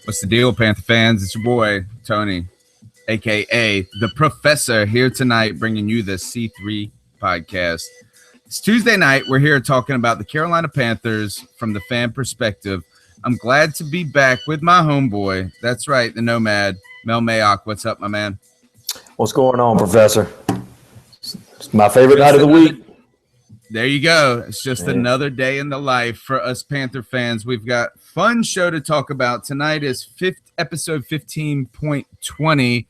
What's the deal, Panther fans? It's your boy, Tony, a.k.a. The Professor, here tonight bringing you the C3 podcast. It's Tuesday night. We're here talking about the Carolina Panthers from the fan perspective. I'm glad to be back with my homeboy. That's right, the Nomad, Mel Mayock. What's up, my man? What's going on, Professor? It's my favorite night of the week. There you go. It's just another day in the life for us Panther fans. We've got a fun show to talk about. Tonight is episode 15.20.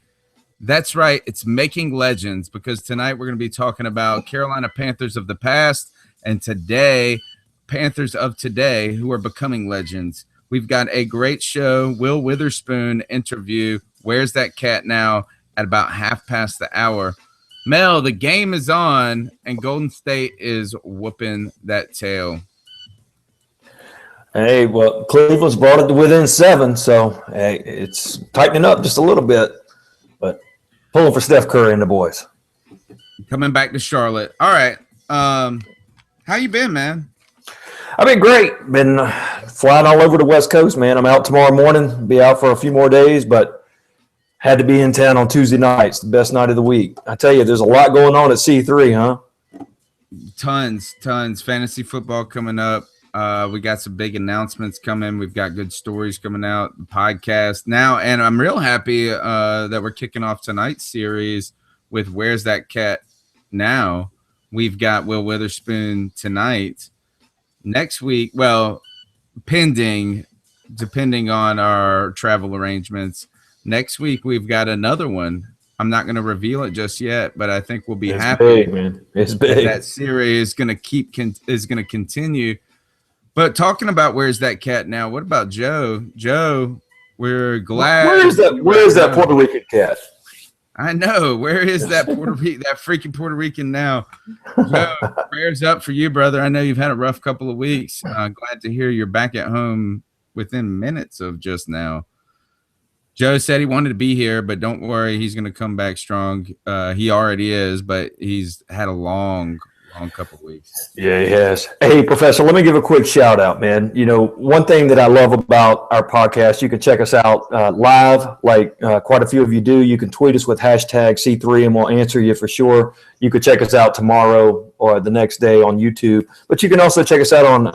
That's right. It's Making Legends, because tonight we're going to be talking about Carolina Panthers of the past and today, Panthers of today who are becoming legends. We've got a great show. Will Witherspoon interview. Where's that cat now? At about half past the hour. Mel, the game is on, and Golden State is whooping that tail. Hey, well, Cleveland's brought it to within 7, so hey, it's tightening up just a little bit, but pulling for Steph Curry and the boys. Coming back to Charlotte. All right. How you been, man? I've been great. Been flying all over the West Coast, man. I'm out tomorrow morning, be out for a few more days, but had to be in town on Tuesday nights, the best night of the week. I tell you, there's a lot going on at C3, huh? Tons. Fantasy football coming up. We got some big announcements coming. We've got good stories coming out, the podcast now. And I'm real happy that we're kicking off tonight's series with Where's That Cat Now? We've got Will Witherspoon tonight. Next week, well, depending on our travel arrangements, next week we've got another one. I'm not going to reveal it just yet, but I think we'll be happy. Big, man. It's big. That series is going to continue. But talking about Where's That Cat Now? What about Joe? Joe, we're glad. Where is that Puerto Rican cat? I know. Where is that that freaking Puerto Rican now? Joe, prayers up for you, brother. I know you've had a rough couple of weeks. Glad to hear you're back at home within minutes of just now. Joe said he wanted to be here, but don't worry, he's going to come back strong. He already is, but he's had a long couple of weeks. Yeah, he has. Hey, Professor, let me give a quick shout out, man. You know, one thing that I love about our podcast, you can check us out live, like quite a few of you do. You can tweet us with hashtag C3 and we'll answer you for sure. You could check us out tomorrow or the next day on YouTube, but you can also check us out on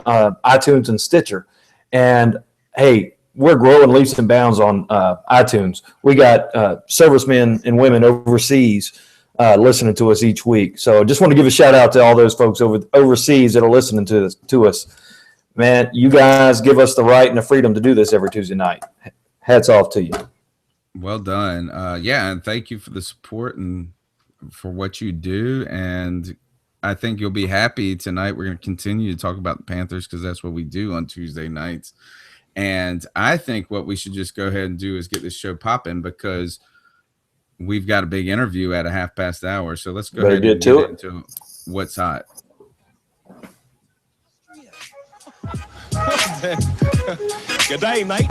iTunes and Stitcher. And hey, we're growing leaps and bounds on iTunes. We got servicemen and women overseas listening to us each week. So just want to give a shout out to all those folks overseas that are listening to us. Man, you guys give us the right and the freedom to do this every Tuesday night. Hats off to you. Well done. And thank you for the support and for what you do. And I think you'll be happy tonight. We're going to continue to talk about the Panthers because that's what we do on Tuesday nights. And I think what we should just go ahead and do is get this show popping because we've got a big interview at a half past hour. So let's go ahead and get into what's hot. Good day, mate.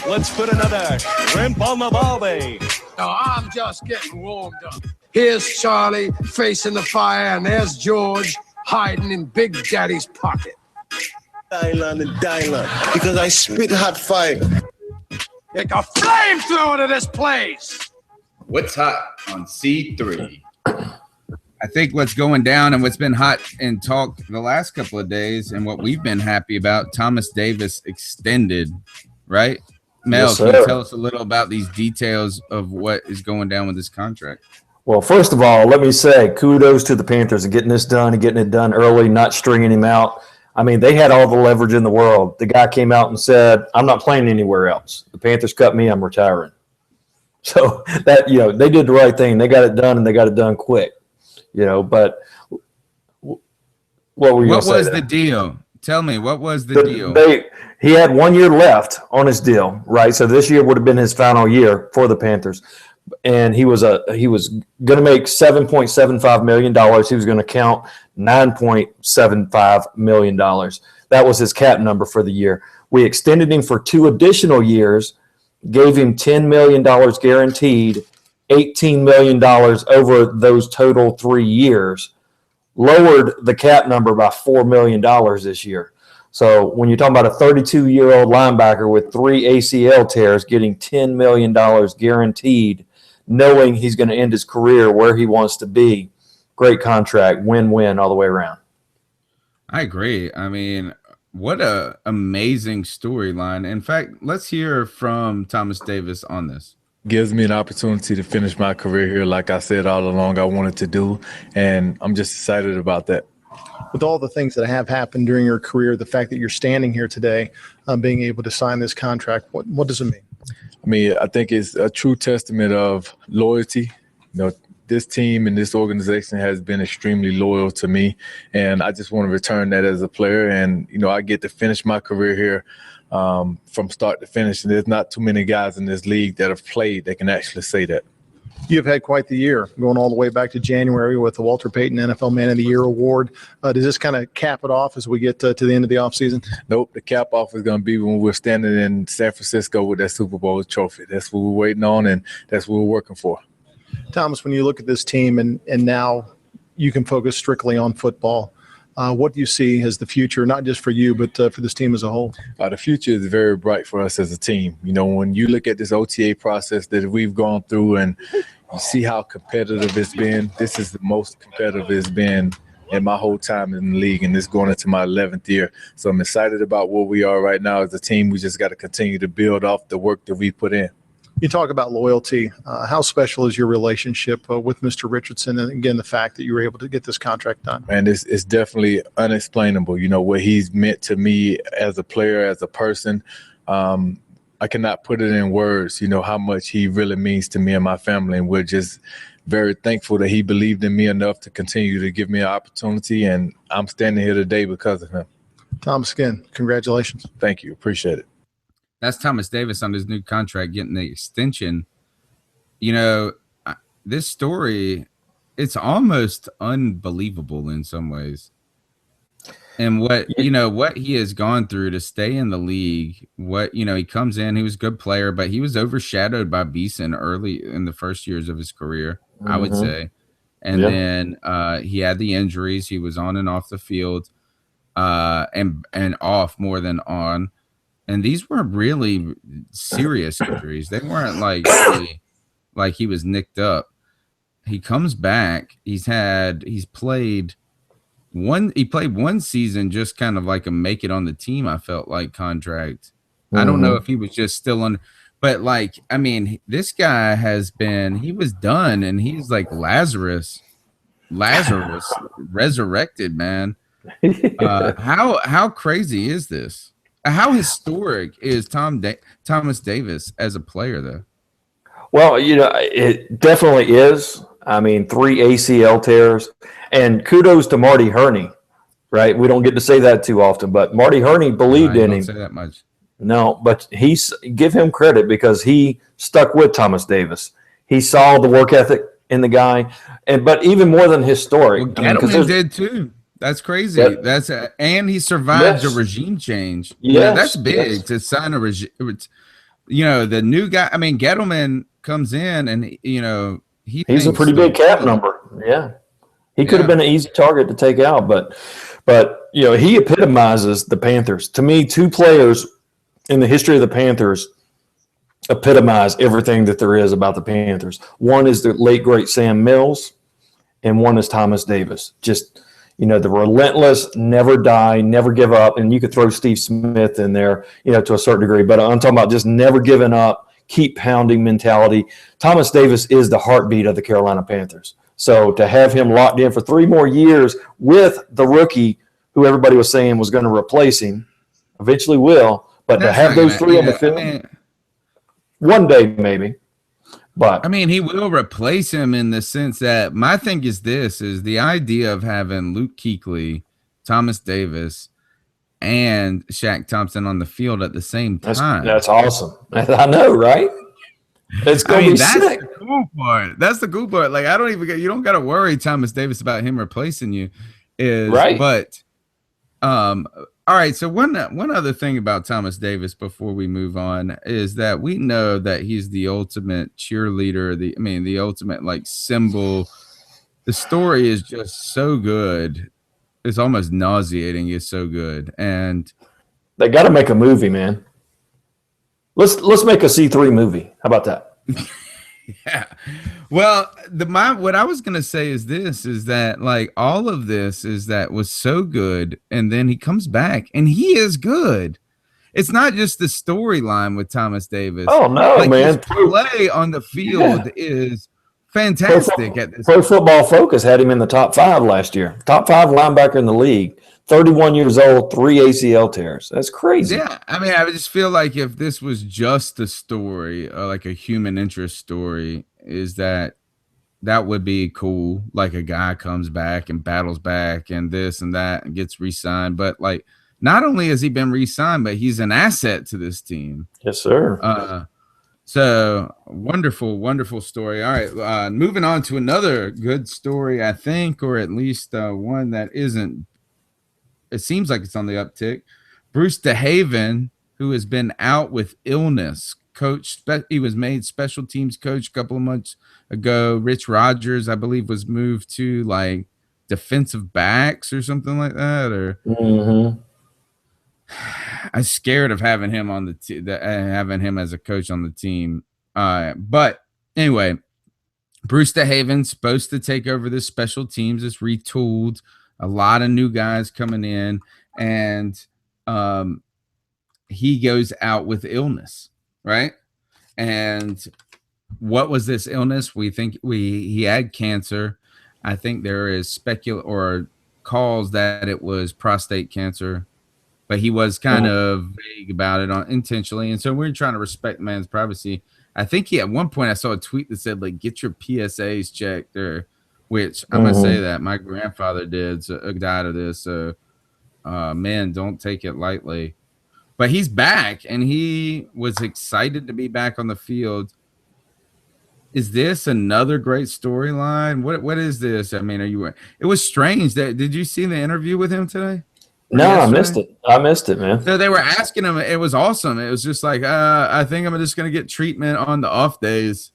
Let's put another shrimp on the barbie. No, I'm just getting warmed up. Here's Charlie facing the fire, and there's George hiding in Big Daddy's pocket. Dylan and Dylan, because I spit hot fire. Like a flamethrower to this place. What's hot on C3? I think what's going down and what's been hot in talk the last couple of days and what we've been happy about, Thomas Davis extended, right? Mel, yes, can you tell us a little about these details of what is going down with this contract? Well, first of all, let me say kudos to the Panthers and getting this done and getting it done early, not stringing him out. I mean, they had all the leverage in the world. The guy came out and said, I'm not playing anywhere else. The Panthers cut me, I'm retiring. So that, they did the right thing. They got it done and they got it done quick, but what were you going to say? What was the deal? Tell me, what was the deal? He had 1 year left on his deal, right? So this year would have been his final year for the Panthers. And he was going to make $7.75 million. He was going to count $9.75 million. That was his cap number for the year. We extended him for 2 additional years, gave him $10 million guaranteed, $18 million over those total 3 years, lowered the cap number by $4 million this year. So when you're talking about a 32-year-old linebacker with 3 ACL tears getting $10 million guaranteed, knowing he's going to end his career where he wants to be, great contract, win-win all the way around. I agree. I mean, what a amazing storyline. In fact, let's hear from Thomas Davis on this. Gives me an opportunity to finish my career here, like I said all along I wanted to do, and I'm just excited about that. With all the things that have happened during your career, the fact that you're standing here today, being able to sign this contract, what does it mean? I mean, I think it's a true testament of loyalty. You know, this team and this organization has been extremely loyal to me, and I just want to return that as a player. And, you know, I get to finish my career here from start to finish, and there's not too many guys in this league that have played that can actually say that. You've had quite the year, going all the way back to January with the Walter Payton NFL Man of the Year award. Does this kind of cap it off as we get to the end of the offseason? Nope. The cap off is going to be when we're standing in San Francisco with that Super Bowl trophy. That's what we're waiting on, and that's what we're working for. Thomas, when you look at this team and now you can focus strictly on football, what do you see as the future, not just for you, but for this team as a whole? The future is very bright for us as a team. You know, when you look at this OTA process that we've gone through and you see how competitive it's been, this is the most competitive it's been in my whole time in the league, and it's going into my 11th year. So I'm excited about where we are right now as a team. We just got to continue to build off the work that we put in. You talk about loyalty. How special is your relationship with Mr. Richardson? And again, the fact that you were able to get this contract done. And it's definitely unexplainable. You know, what he's meant to me as a player, as a person. I cannot put it in words, you know, how much he really means to me and my family. And we're just very thankful that he believed in me enough to continue to give me an opportunity. And I'm standing here today because of him. Thomas, again, congratulations. Thank you. Appreciate it. That's Thomas Davis on his new contract, getting the extension. You know, this story, it's almost unbelievable in some ways. And what he has gone through to stay in the league, he comes in, he was a good player, but he was overshadowed by Beeson early in the first years of his career, I would say. And then he had the injuries. He was on and off the field and off more than on. And these were really serious injuries. They weren't like he was nicked up. He comes back. He played one season, just kind of like a make it on the team, I felt like, contract. I don't know if he was just still on, but like, I mean, this guy he was done, and he's like Lazarus resurrected, man. How crazy is this? How historic is Thomas Davis as a player, though? Well, you know, it definitely is. I mean, 3 ACL tears, and kudos to Marty Herney, right? We don't get to say that too often, but Marty Herney believed in him. Don't say that much. No, but give him credit because he stuck with Thomas Davis. He saw the work ethic in the guy, but even more than historic. Well, Gettleman did too. That's crazy. And he survived a regime change. Yeah, that's big to sign a regime. You know, the new guy. I mean, Gettleman comes in, and he's a pretty big cap number. Yeah, he could have been an easy target to take out, but he epitomizes the Panthers. To me, 2 players in the history of the Panthers epitomize everything that there is about the Panthers. One is the late great Sam Mills, and one is Thomas Davis. Just the relentless, never die, never give up. And you could throw Steve Smith in there, to a certain degree. But I'm talking about just never giving up, keep pounding mentality. Thomas Davis is the heartbeat of the Carolina Panthers. So to have him locked in for 3 more years with the rookie who everybody was saying was going to replace him, eventually will. But to have those 3 on the field, one day maybe. But I mean, he will replace him in the sense that my thing is the idea of having Luke Kuechly, Thomas Davis, and Shaq Thompson on the field at the same time. That's awesome. I know, right? It's going to be sick. The cool part. That's the cool part. Like, you don't got to worry, Thomas Davis, about him replacing you. Right. But, all right, so one other thing about Thomas Davis before we move on is that we know that he's the ultimate cheerleader, the ultimate like symbol. The story is just so good it's almost nauseating. It's so good. And they got to make a movie, man. Let's make a C3 movie. How about that? Yeah. Well, what I was gonna say is that like all of this was so good, and then he comes back and he is good. It's not just the storyline with Thomas Davis. Oh no, like, man! His play on the field is fantastic. Pro Football Focus had him in the top 5 last year. Top 5 linebacker in the league. 31 years old, 3 ACL tears. That's crazy. Yeah, I mean, I just feel like if this was just a story, like a human interest story, is that would be cool. Like a guy comes back and battles back and this and that and gets re-signed. But like, not only has he been re-signed, but he's an asset to this team. Yes, sir. So wonderful, wonderful story. All right, moving on to another good story, I think, or at least one that isn't. It seems like it's on the uptick. Bruce DeHaven, who has been out with illness, he was made special teams coach a couple of months ago. Rich Rodgers, I believe, was moved to like defensive backs or something like that. Or I'm scared of having him on having him as a coach on the team. But anyway, Bruce DeHaven's supposed to take over this special teams. It's retooled. A lot of new guys coming in, and he goes out with illness, right? And what was this illness? We think he had cancer. I think there is calls that it was prostate cancer, but he was kind of vague about it intentionally. And so we're trying to respect man's privacy. I think at one point I saw a tweet that said like, get your PSAs checked, or which I'm going to say that my grandfather died of this. So, man, don't take it lightly. But he's back, and he was excited to be back on the field. Is this another great storyline? What is this? I mean, it was strange. Did you see the interview with him today? No, I missed it. Man. So they were asking him. It was awesome. It was just like, I think I'm just going to get treatment on the off days.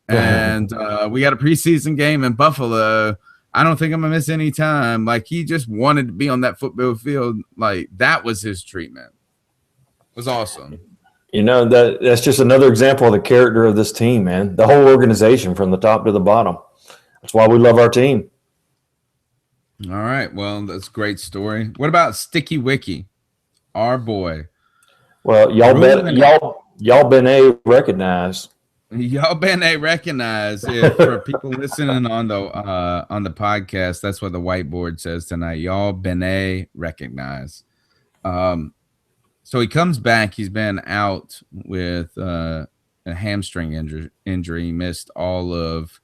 And we got a preseason game in Buffalo. I don't think I'm gonna miss any time. Like, he just wanted to be on that football field. Like, that was his treatment. It was awesome. You know, that's just another example of the character of this team, man. The whole organization from the top to the bottom. That's why we love our team. All right. Well, that's a great story. What about Sticky Wicky, our boy? Well, y'all been recognized. Y'all been recognized. For people listening on the podcast, that's what the whiteboard says tonight. Y'all been recognized. So he comes back. He's been out with a hamstring injury. He missed all of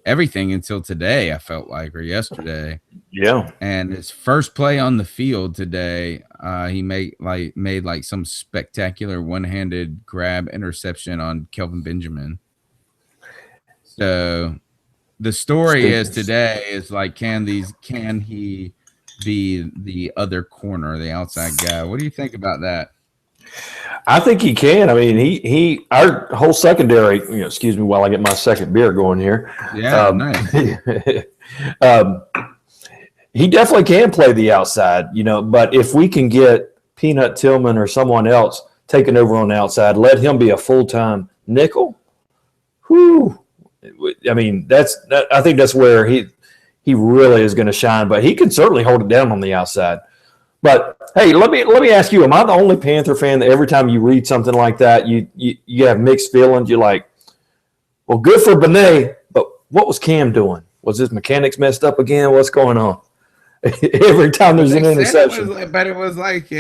everything until today, I felt like, or yesterday. Yeah. And his first play on the field today, he made some spectacular one-handed grab interception on Kelvin Benjamin. So the story today is like, can he be the other corner, the outside guy? What do you think about that? I think he can. I mean, our whole secondary, excuse me while I get my second beer going here. Yeah, nice. He definitely can play the outside, but if we can get Peanut Tillman or someone else taking over on the outside, let him be a full-time nickel. Whew. I mean, I think that's where he really is going to shine, but he can certainly hold it down on the outside. But hey, let me ask you: am I the only Panther fan that every time you read something like that, you have mixed feelings? You're like, well, good for Benet, but what was Cam doing? Was his mechanics messed up again? What's going on? Every time there's an interception, it was like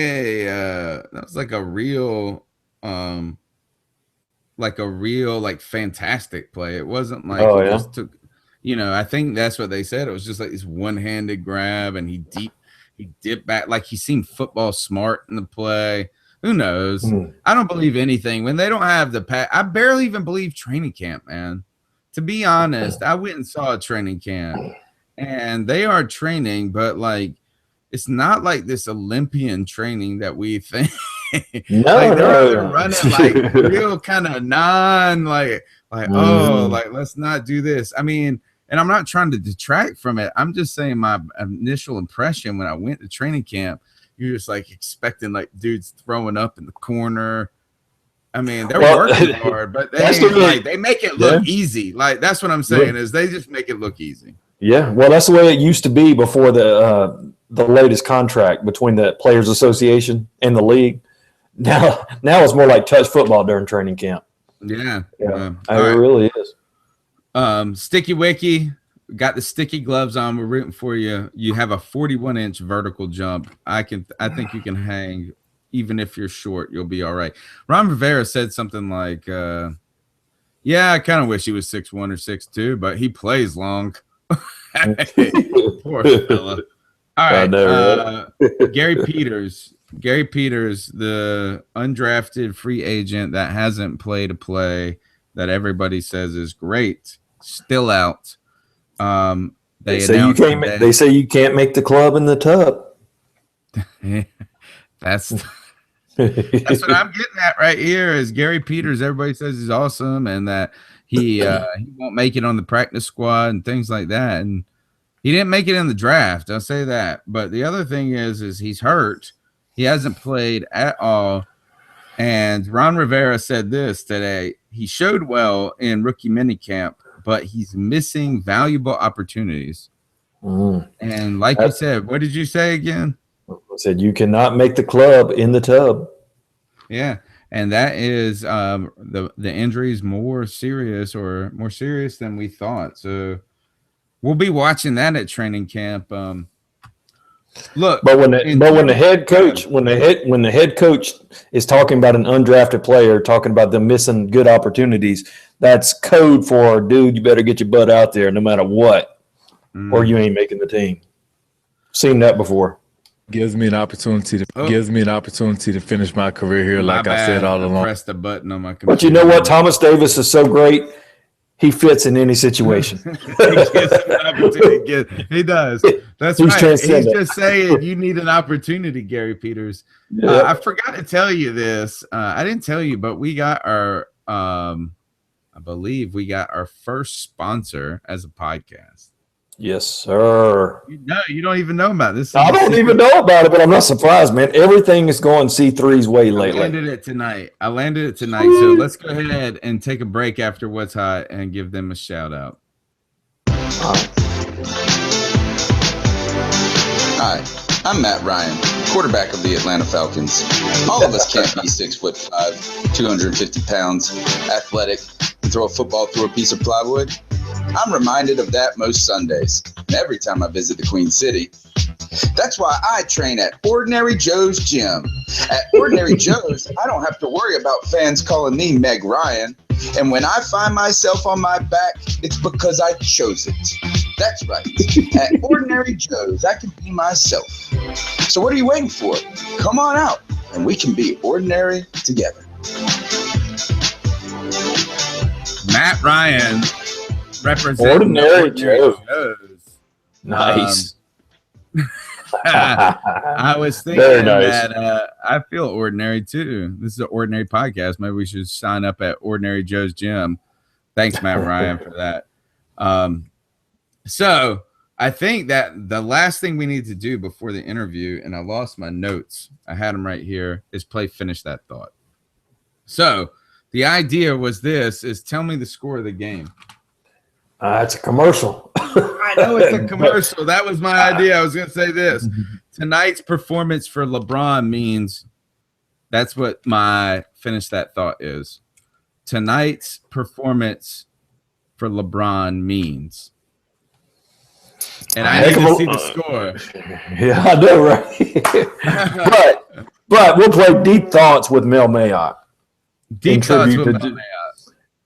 a real fantastic play. It wasn't like just took. I think that's what they said. It was just like this one-handed grab, and he dipped back. Like, he seemed football smart in the play. Who knows? I don't believe anything. When they don't have I barely even believe training camp, man. To be honest, I went and saw a training camp, and they are training, but like, it's not like this Olympian training that we think. They're running like real kind of let's not do this. I mean, And I'm not trying to detract from it. I'm just saying my initial impression when I went to training camp, you're just like expecting like dudes throwing up in the corner. I mean, they're working hard, but they make it look easy. Like that's what I'm saying is they just make it look easy. Yeah, well, that's the way it used to be before the latest contract between the Players Association and the league. Now it's more like touch football during training camp. Yeah. It really is. Sticky Wiki, got the sticky gloves on. We're rooting for you. You have a 41-inch vertical jump. I think you can hang. Even if you're short, you'll be all right. Ron Rivera said something like, yeah, I kind of wish he was 6'1" or 6'2", but he plays long. Poor fella. All right. Gary Peters, the undrafted free agent that hasn't played a play that everybody says is great, still out. They say you can't make the club in the tub. That's what I'm getting at right here is Gary Peters. Everybody says he's awesome and that he won't make it on the practice squad and things like that. And he didn't make it in the draft. I'll say that. But the other thing is he's hurt. He hasn't played at all. And Ron Rivera said this today. He showed well in rookie minicamp, but he's missing valuable opportunities. And like you said, what did you say again? I said you cannot make the club in the tub. Yeah, and that is the injury is more serious than we thought. So we'll be watching that at training camp. Look, but when the head coach is talking about an undrafted player, talking about them missing good opportunities, that's code for dude. You better get your butt out there no matter what, or you ain't making the team. Seen that before. Gives me an opportunity to finish my career here, like I said all along. Press the button on my computer. But you know what? Thomas Davis is so great. He fits in any situation. He does. That's right. He's just saying you need an opportunity, Gary Peters. Yeah. I forgot to tell you this. I didn't tell you, but we got our I believe we got our first sponsor as a podcast. Yes, sir. You don't even know about this. I don't even know about it, but I'm not surprised, man. Everything is going C3's way lately. I landed it tonight. So let's go ahead and take a break after What's Hot and give them a shout out. Hi, I'm Matt Ryan, quarterback of the Atlanta Falcons. All of us can't be 6'5", 250 pounds, athletic, and throw a football through a piece of plywood. I'm reminded of that most Sundays, and every time I visit the Queen City. That's why I train at Ordinary Joe's Gym. At Ordinary Joe's, I don't have to worry about fans calling me Meg Ryan. And when I find myself on my back, it's because I chose it. That's right. At Ordinary Joe's, I can be myself. So what are you waiting for? Come on out, and we can be ordinary together. Matt Ryan. Represent Ordinary Joe's. Nice. I was thinking that I feel ordinary too. This is an ordinary podcast. Maybe we should sign up at Ordinary Joe's Gym. Thanks, Matt Ryan, for that. So I think that the last thing we need to do before the interview, and I lost my notes, I had them right here, is finish that thought. So the idea was is tell me the score of the game. It's a commercial. I know it's a commercial. That was my idea. I was going to say this. Tonight's performance for LeBron means that's what my finish that thought is. Tonight's performance for LeBron means. And I need to see the score. Yeah, I know, right? but we'll play Deep Thoughts with Mel Mayock. Deep Thoughts with Mel Mayock.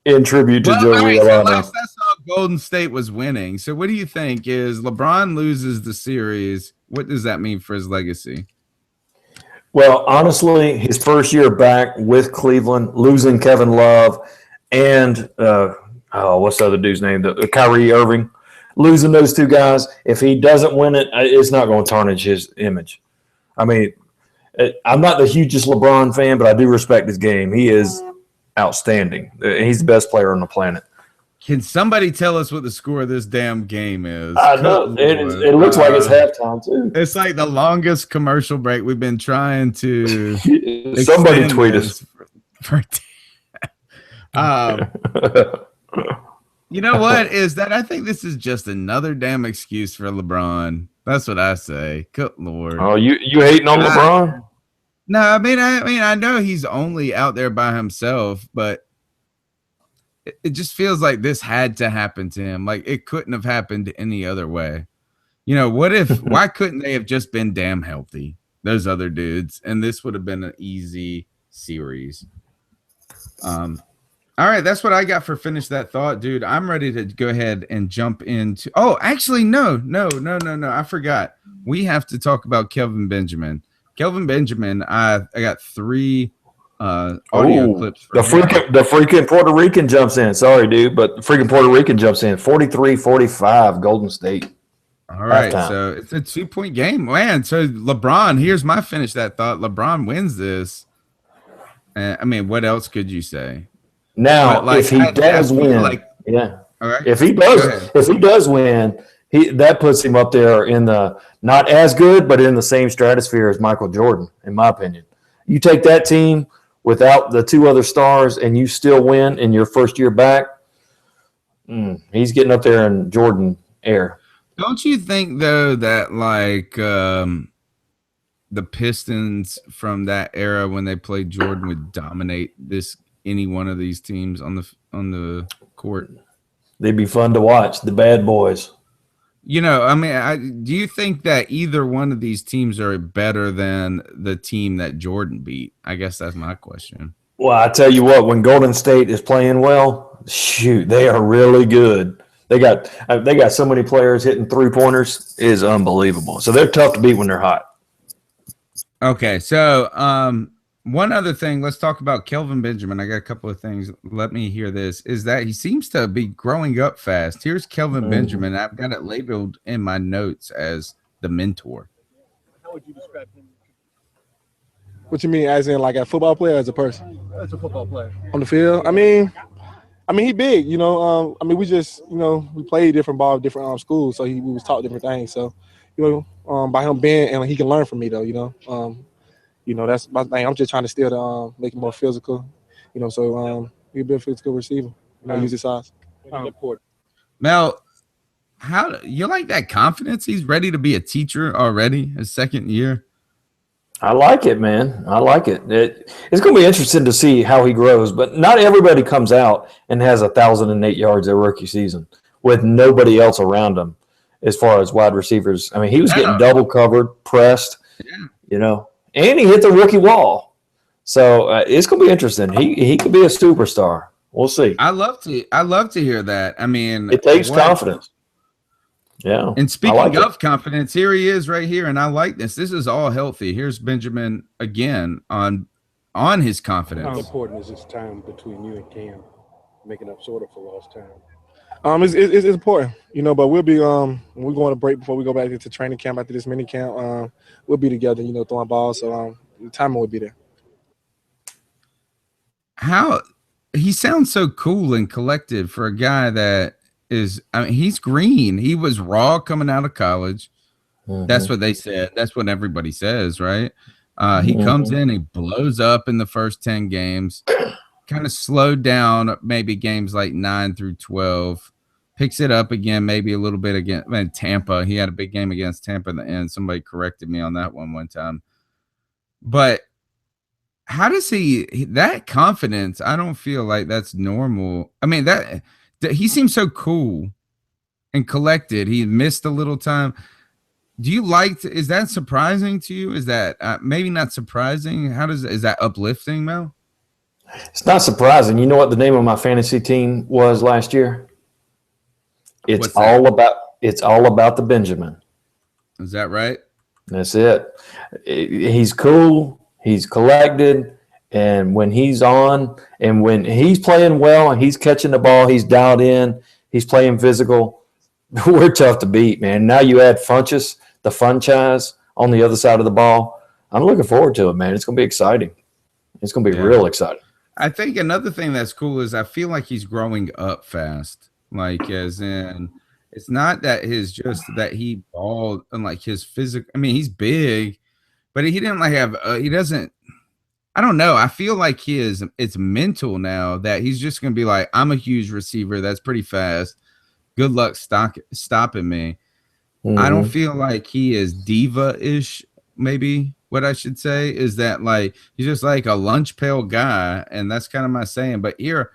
In tribute to Joe Riolano. Last I saw, Golden State was winning. So what do you think is LeBron loses the series? What does that mean for his legacy? Well, honestly, his first year back with Cleveland, losing Kevin Love and what's the other dude's name? Kyrie Irving, losing those two guys. If he doesn't win it, it's not going to tarnish his image. I mean, I'm not the hugest LeBron fan, but I do respect his game. He is outstanding. He's the best player on the planet. Can somebody tell us what the score of this damn game is? I know. It looks like it's halftime, too. It's like the longest commercial break we've been trying to. Somebody tweet us. You know what is that? I think this is just another damn excuse for LeBron. That's what I say. Good Lord. Oh, you hating on LeBron? No, I mean, I know he's only out there by himself, but it just feels like this had to happen to him. Like it couldn't have happened any other way. You know, why couldn't they have just been damn healthy, those other dudes? And this would have been an easy series. All right, that's what I got for finish that thought, dude. I'm ready to go ahead and jump into. Oh, actually, no. I forgot. We have to talk about Kelvin Benjamin. Kelvin Benjamin, I got 3 audio clips. The freaking Puerto Rican jumps in. Sorry, dude, but the freaking Puerto Rican jumps in. 43-45, Golden State. All right, so it's a 2-point game, man. So LeBron, here's my finish that thought. LeBron wins this. I mean, what else could you say? Now, if he does win, if he does win, that puts him up there in the not as good, but in the same stratosphere as Michael Jordan, in my opinion. You take that team without the 2 other stars, and you still win in your first year back. He's getting up there in Jordan air. Don't you think though that like the Pistons from that era when they played Jordan would dominate any one of these teams on the court? They'd be fun to watch, the bad boys. You know, I mean, do you think that either one of these teams are better than the team that Jordan beat? I guess that's my question. Well, I tell you what, when Golden State is playing well, shoot, they are really good. They got so many players hitting 3-pointers, it is unbelievable. So they're tough to beat when they're hot. Okay, so one other thing, let's talk about Kelvin Benjamin. I got a couple of things. Let me hear this. Is that he seems to be growing up fast. Here's Kelvin Benjamin. I've got it labeled in my notes as the mentor. How would you describe him? What you mean, as in like a football player, or as a person? As a football player. On the field? I mean, he big. You know, we just, we played different ball, different schools, so we was taught different things. So, by him being, and he can learn from me though. That's my thing. I'm just trying to still make it more physical, so he'll be a physical receiver. Use his size. Mel, how you like that confidence? He's ready to be a teacher already, his second year. I like it, man. I like it. It's going to be interesting to see how he grows, but not everybody comes out and has 1,008 yards their rookie season with nobody else around him as far as wide receivers. I mean, he was getting double covered, pressed, and he hit the rookie wall. So it's going to be interesting. He could be a superstar. We'll see. I love to hear that. I mean, it takes confidence. Yeah. And speaking of confidence, here he is right here, and I like this. This is all healthy. Here's Benjamin again on his confidence. How important is this time between you and Cam, making up sort of for lost time? It's important, but we'll be we're going to break before we go back into training camp after this mini camp. We'll be together, throwing balls. So the timing will be there. How he sounds so cool and collected for a guy that is, I mean, he's green. He was raw coming out of college. That's what they said. That's what everybody says, right? He comes in, he blows up in the first 10 games, kind of slowed down maybe games like 9 through 12, picks it up again, maybe a little bit against Tampa. He had a big game against Tampa in the end. Somebody corrected me on that one time. But how does that confidence? I don't feel like that's normal. I mean, that he seems so cool and collected. He missed a little time. Do you is that surprising to you? Is that maybe not surprising? Is that uplifting, Mel? It's not surprising. You know what the name of my fantasy team was last year? It's all about the Benjamin. Is that right? That's it. He's cool. He's collected. And when he's on and when he's playing well and he's catching the ball, he's dialed in, he's playing physical, we're tough to beat, man. Now you add Funchess, the Funchise on the other side of the ball. I'm looking forward to it, man. It's going to be exciting. It's going to be real exciting. I think another thing that's cool is I feel like he's growing up fast. Like, as in, it's not that that he balled and like his physical. I mean, he's big, but he didn't like have. He doesn't. I don't know. I feel like it's mental now that he's just going to be like, I'm a huge receiver. That's pretty fast. Good luck stopping me. Mm-hmm. I don't feel like he is diva-ish. Maybe what I should say is that like he's just like a lunch pail guy, and that's kind of my saying. But here,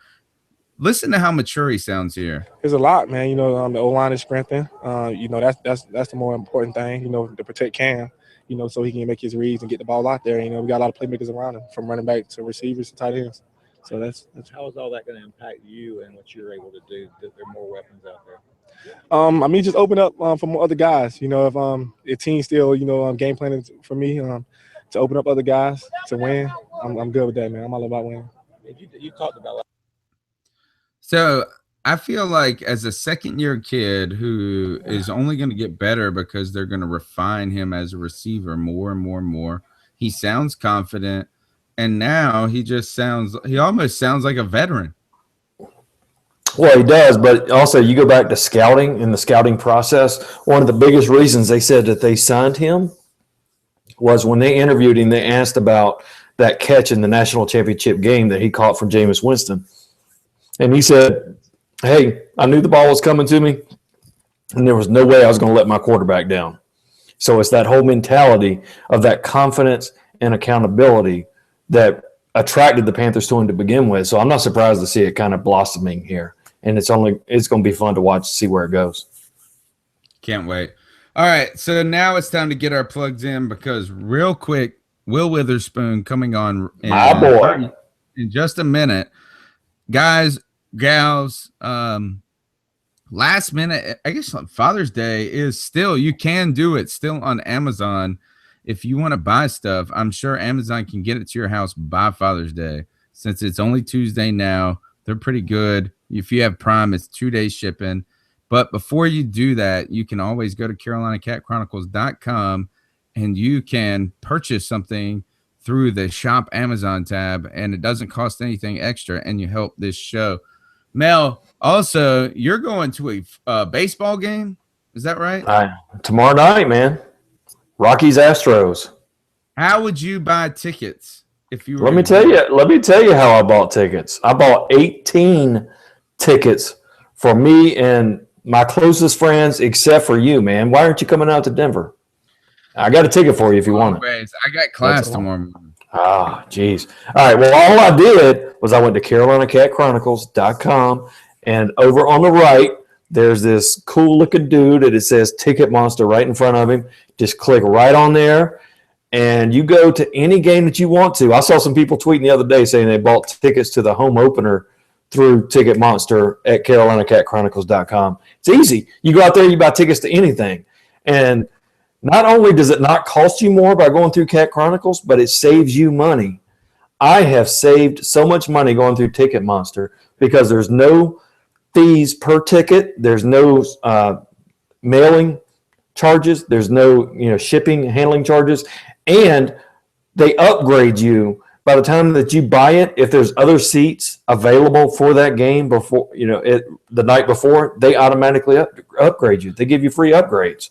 listen to how mature he sounds here. There's a lot, man. The O-line is strengthened. That's the more important thing. To protect Cam. So he can make his reads and get the ball out there. We got a lot of playmakers around him, from running back to receivers to tight ends. So that's how is all that going to impact you and what you're able to do? That there are more weapons out there. Just open up for more other guys. If the team's still game planning for me to open up other guys to win, I'm good with that, man. I'm all about winning. You talked about. So I feel like as a second-year kid who is only going to get better because they're going to refine him as a receiver more and more and more. He sounds confident, and now he almost sounds like a veteran. Well, he does, but also you go back to scouting and the scouting process. One of the biggest reasons they said that they signed him was when they interviewed him, they asked about that catch in the national championship game that he caught from Jameis Winston. And he said, hey, I knew the ball was coming to me, and there was no way I was going to let my quarterback down. So it's that whole mentality of that confidence and accountability that attracted the Panthers to him to begin with. So I'm not surprised to see it kind of blossoming here. And it's going to be fun to watch, see where it goes. Can't wait. All right, so now it's time to get our plugs in because real quick, Will Witherspoon coming on in just a minute. Guys, gals, last minute, I guess Father's Day is still, you can do it still on Amazon. If you want to buy stuff, I'm sure Amazon can get it to your house by Father's Day. Since it's only Tuesday now, they're pretty good. If you have Prime, it's 2-day shipping. But before you do that, you can always go to CarolinaCatChronicles.com and you can purchase something through the Shop Amazon tab, and it doesn't cost anything extra, and you help this show. Mel, also, you're going to a baseball game. Is that right? Tomorrow night, man. Rockies Astros. How would you buy tickets if you were? Let me tell you how I bought tickets. I bought 18 tickets for me and my closest friends, except for you, man. Why aren't you coming out to Denver? I got a ticket for you if you want it. I got class tomorrow. Ah, geez. All right. Well, all I did was I went to CarolinaCatChronicles.com, and over on the right, there's this cool-looking dude that it says Ticket Monster right in front of him. Just click right on there, and you go to any game that you want to. I saw some people tweeting the other day saying they bought tickets to the home opener through Ticket Monster at CarolinaCatChronicles.com. It's easy. You go out there, you buy tickets to anything. And not only does it not cost you more by going through Cat Chronicles, but it saves you money. I have saved so much money going through Ticket Monster because there's no fees per ticket. There's no mailing charges. There's no shipping, handling charges. And they upgrade you by the time that you buy it. If there's other seats available for that game before, the night before, they automatically upgrade you. They give you free upgrades.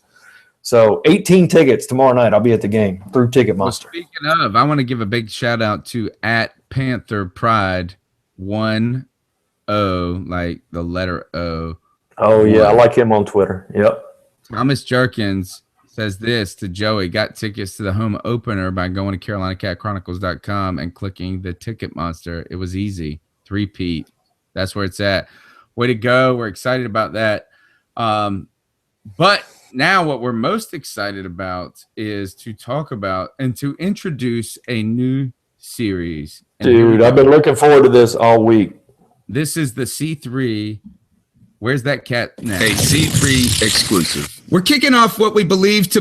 So 18 tickets tomorrow night. I'll be at the game through Ticket Monster. Well, speaking of, I want to give a big shout out to @PantherPride 10, like the letter O. Oh yeah, I like him on Twitter. Yep. Thomas Jerkins says this to Joey: got tickets to the home opener by going to CarolinaCatChronicles.com and clicking the Ticket Monster. It was easy. 3-peat. That's where it's at. Way to go. We're excited about that. But now what we're most excited about is to talk about and to introduce a new series. Dude, I've been looking forward to this all week. This is the C3. Where's that cat now? A C3 exclusive. We're kicking off what we believe to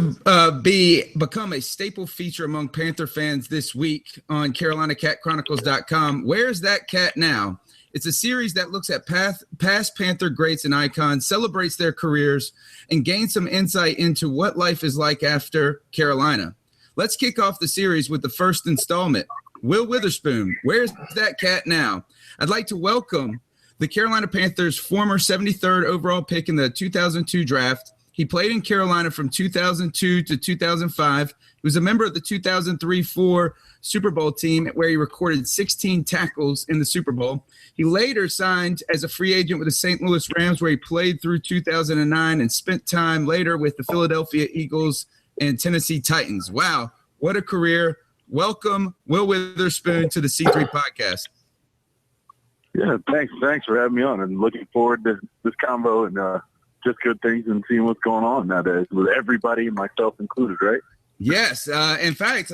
become a staple feature among Panther fans this week on CarolinaCatChronicles.com. Where's that cat now? It's a series that looks at past Panther greats and icons, celebrates their careers, and gains some insight into what life is like after Carolina. Let's kick off the series with the first installment. Will Witherspoon, where's that cat now? I'd like to welcome the Carolina Panthers' former 73rd overall pick in the 2002 draft. He played in Carolina from 2002 to 2005. He was a member of the 2003-04 Super Bowl team where he recorded 16 tackles in the Super Bowl. He later signed as a free agent with the St. Louis Rams, where he played through 2009 and spent time later with the Philadelphia Eagles and Tennessee Titans. Wow, what a career. Welcome, Will Witherspoon, to the C3 podcast. Yeah, thanks for having me on, and looking forward to this combo and just good things and seeing what's going on nowadays with everybody, myself included, right? Yes. In fact,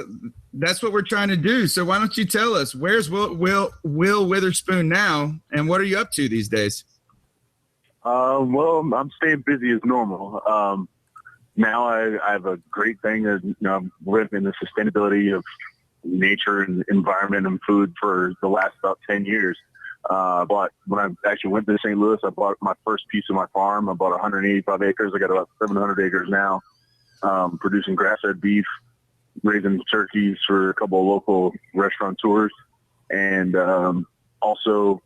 that's what we're trying to do. So why don't you tell us, where's Will Witherspoon now, and what are you up to these days? Well, I'm staying busy as normal. Now I have a great thing that, I'm living in the sustainability of nature and environment and food for the last about 10 years. But when I actually went to St. Louis, I bought my first piece of my farm. I bought 185 acres. I got about 700 acres now, producing grass-fed beef, raising turkeys for a couple of local restaurateurs, and also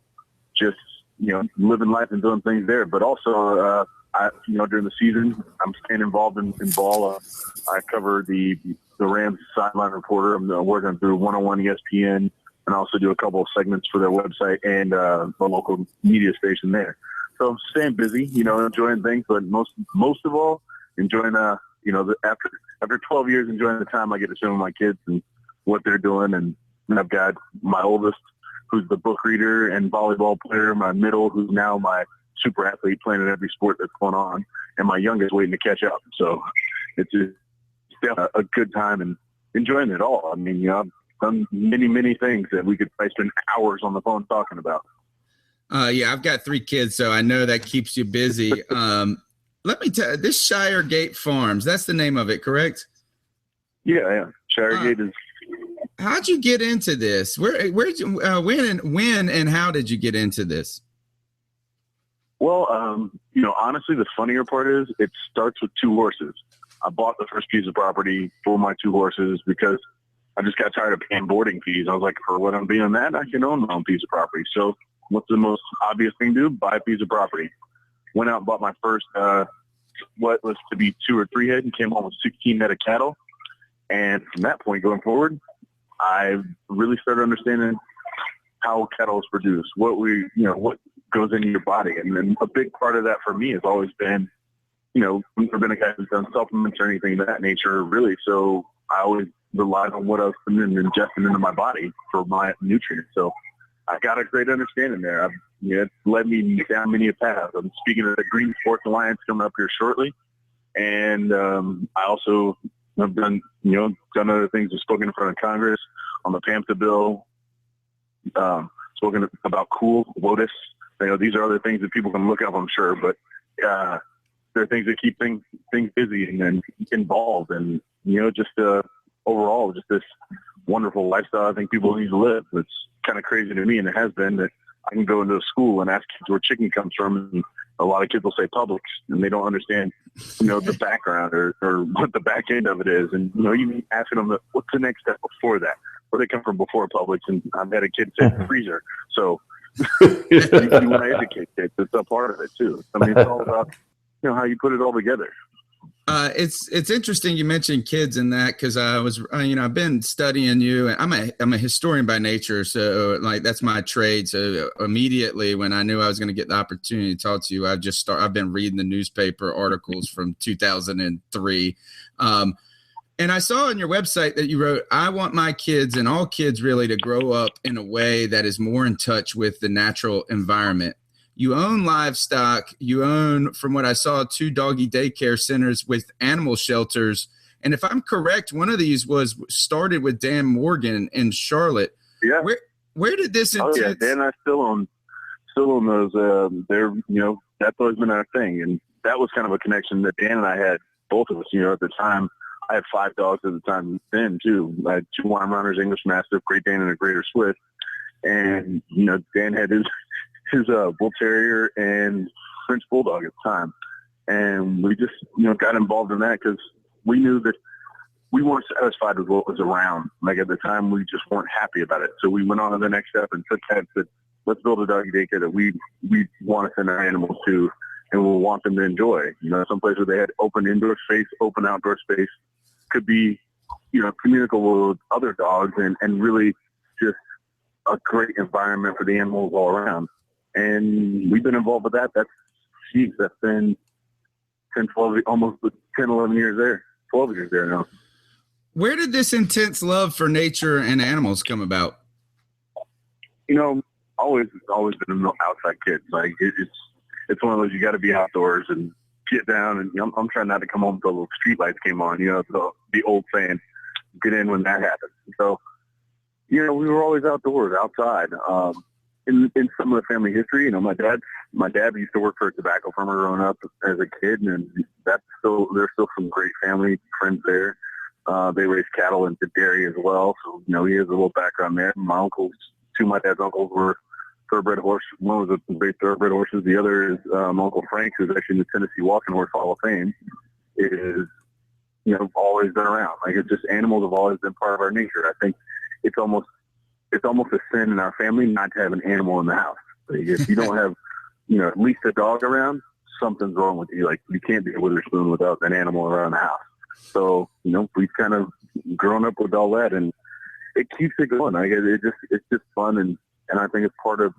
just, living life and doing things there. But also, during the season, I'm staying involved in ball. I cover the Rams sideline reporter. I'm working through 101 ESPN. And I also do a couple of segments for their website and the local media station there. So I'm staying busy, enjoying things, but most of all, enjoying, after 12 years, enjoying the time I get to spend with my kids and what they're doing. And I've got my oldest, who's the book reader and volleyball player, my middle, who's now my super athlete playing in every sport that's going on, and my youngest waiting to catch up. So it's a good time and enjoying it all. I mean, I've done many things that we could probably spend hours on the phone talking about. Yeah, I've got 3 kids, so I know that keeps you busy. Let me tell you, this Shire Gate Farms, that's the name of it, correct? Yeah. Shire Gate is. How'd you get into this? Where'd you, when and how did you get into this? Well, honestly, the funnier part is it starts with 2 horses. I bought the first piece of property for my 2 horses because I just got tired of paying boarding fees. I was like, for what I'm being that, I can own my own piece of property. So what's the most obvious thing to do? Buy a piece of property. Went out and bought my first, what was to be 2 or 3 head, and came home with 16 head of cattle. And from that point going forward, I really started understanding how cattle is produced, what goes into your body. And then a big part of that for me has always been, I've never been a guy who's done supplements or anything of that nature, really. So I always relied on what I was putting and ingesting into my body for my nutrients. So I got a great understanding there. It's led me down many paths. I'm speaking at the Green Sports Alliance coming up here shortly. And I also have done other things. I've spoken in front of Congress on the Panther bill, spoken about WOTUS. These are other things that people can look up, I'm sure. But they're things that keep things busy and involved. And, overall, just this wonderful lifestyle I think people need to live. It's kind of crazy to me, and it has been, that I can go into a school and ask kids where chicken comes from, and a lot of kids will say Publix, and they don't understand, the background or what the back end of it is. And, you asking them, what's the next step before that? Where they come from before Publix, and I've had a kid say freezer. So you want to educate kids. It's a part of it, too. I mean, it's all about, how you put it all together. It's interesting you mentioned kids in that, because I was I've been studying you, and I'm a historian by nature, so that's my trade. So immediately when I knew I was going to get the opportunity to talk to you, I've been reading the newspaper articles from 2003, and I saw on your website that you wrote, "I want my kids, and all kids really, to grow up in a way that is more in touch with the natural environment." You own livestock. You own, from what I saw, 2 doggy daycare centers with animal shelters. And if I'm correct, one of these was started with Dan Morgan in Charlotte. Yeah. Where did this? Oh yeah, Dan and I still own those. That's always been our thing, and that was kind of a connection that Dan and I had, both of us. At the time, I had 5 dogs at the time then too. I had 2 Weimaraners, English Mastiff, Great Dane, and a Greater Swiss. And Dan had his Bull Terrier and French Bulldog at the time. And we just, got involved in that because we knew that we weren't satisfied with what was around. Like at the time, we just weren't happy about it. So we went on to the next step and took that let's build a doggy daycare that we want to send our animals to and we'll want them to enjoy. You know, some place where they had open indoor space, open outdoor space, could be, you know, communicable with other dogs and really just a great environment for the animals all around. And we've been involved with that. That's been 10, 12, almost 10, 11 years there, 12 years there now. Where did this intense love for nature and animals come about? You know, always been an outside kid. Like it's one of those, you got to be outdoors and get down. And you know, I'm trying not to come home until the street lights came on. You know, the old saying, get in when that happens. So, you know, we were always outdoors, outside. In some of the family history, you know, my dad used to work for a tobacco farmer growing up as a kid, and there's still some great family friends there. They raised cattle and did dairy as well, so you know he has a little background there. My uncles, two of my dad's uncles were thoroughbred horse. One was a great thoroughbred horses. The other is Uncle Frank, who's actually in the Tennessee Walking Horse Hall of Fame. Is, you know, always been around. Like, it's just, animals have always been part of our nature. I think it's almost a sin in our family not to have an animal in the house. Like, if you don't have, you know, at least a dog around, something's wrong with you. Like, you can't be a Witherspoon without an animal around the house. So, you know, we've kind of grown up with all that, and it keeps it going. Like, it's just fun, and I think it's part of,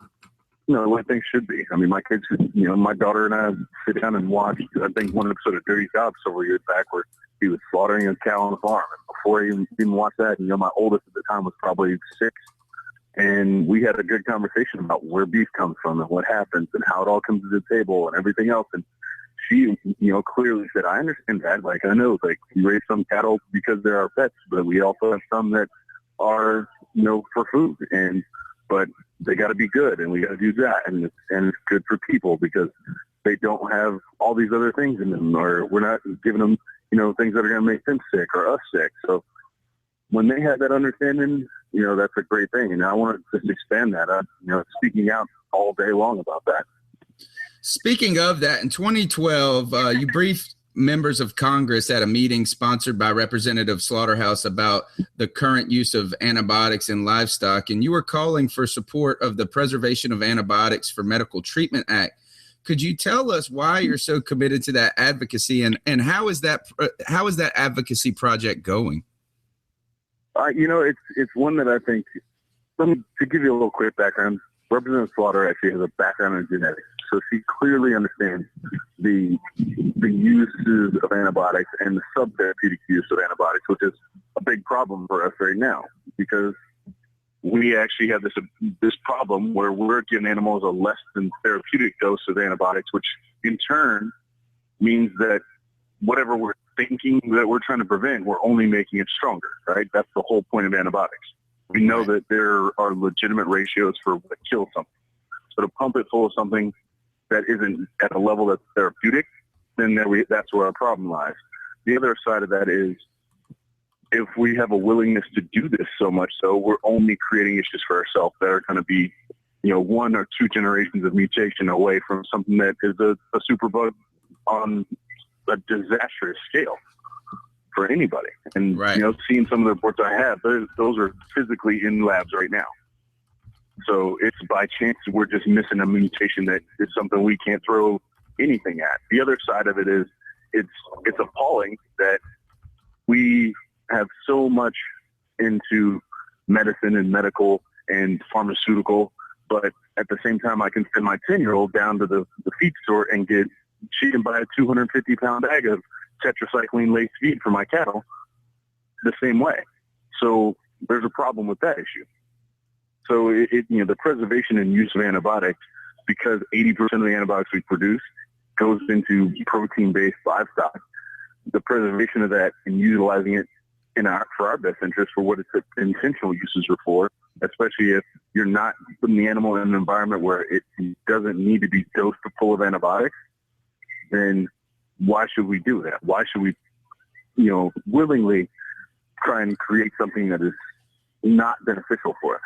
you know, the way things should be. I mean, my kids, you know, my daughter and I sit down and watch, I think, one episode of Dirty Jobs several years back where he was slaughtering a cow on the farm. And before I even watched that, you know, my oldest at the time was probably 6. And we had a good conversation about where beef comes from and what happens and how it all comes to the table and everything else. And she, you know, clearly said, I understand that. Like, I know, like, we raise some cattle because they're our pets, but we also have some that are, you know, for food. But they got to be good, and we got to do that. And it's good for people because they don't have all these other things in them, or we're not giving them, you know, things that are going to make them sick or us sick. So when they have that understanding, you know, that's a great thing. And I want to just expand that. You know, speaking out all day long about that. Speaking of that, in 2012, you briefed members of Congress at a meeting sponsored by Representative Slaughterhouse about the current use of antibiotics in livestock, and you were calling for support of the Preservation of Antibiotics for Medical Treatment Act. Could you tell us why you're so committed to that advocacy, and how is that advocacy project going? You know, it's one that I think, to give you a little quick background, Representative Slaughter actually has a background in genetics, so she clearly understands the uses of antibiotics and the subtherapeutic use of antibiotics, which is a big problem for us right now because we actually have this problem where we're giving animals a less than therapeutic dose of antibiotics, which in turn means that whatever we're thinking that we're trying to prevent, we're only making it stronger, right? That's the whole point of antibiotics. We know that there are legitimate ratios for what kills something. So to pump it full of something that isn't at a level that's therapeutic, then that's where our problem lies. The other side of that is if we have a willingness to do this so much so, we're only creating issues for ourselves that are going to be, you know, 1 or 2 generations of mutation away from something that is a superbug on a disastrous scale for anybody. And, you know, seeing some of the reports I have, those are physically in labs right now. So it's by chance we're just missing a mutation that is something we can't throw anything at. The other side of it is it's appalling that we have so much into medicine and medical and pharmaceutical, but at the same time I can send my 10-year-old down to the feed store and she can buy a 250-pound bag of tetracycline laced feed for my cattle the same way. So there's a problem with that issue. So you know, the preservation and use of antibiotics, because 80% of the antibiotics we produce goes into protein-based livestock, the preservation of that and utilizing it for our best interest for what its intentional uses are for, especially if you're not putting the animal in an environment where it doesn't need to be dosed full of antibiotics, then why should we do that? Why should we, you know, willingly try and create something that is not beneficial for us?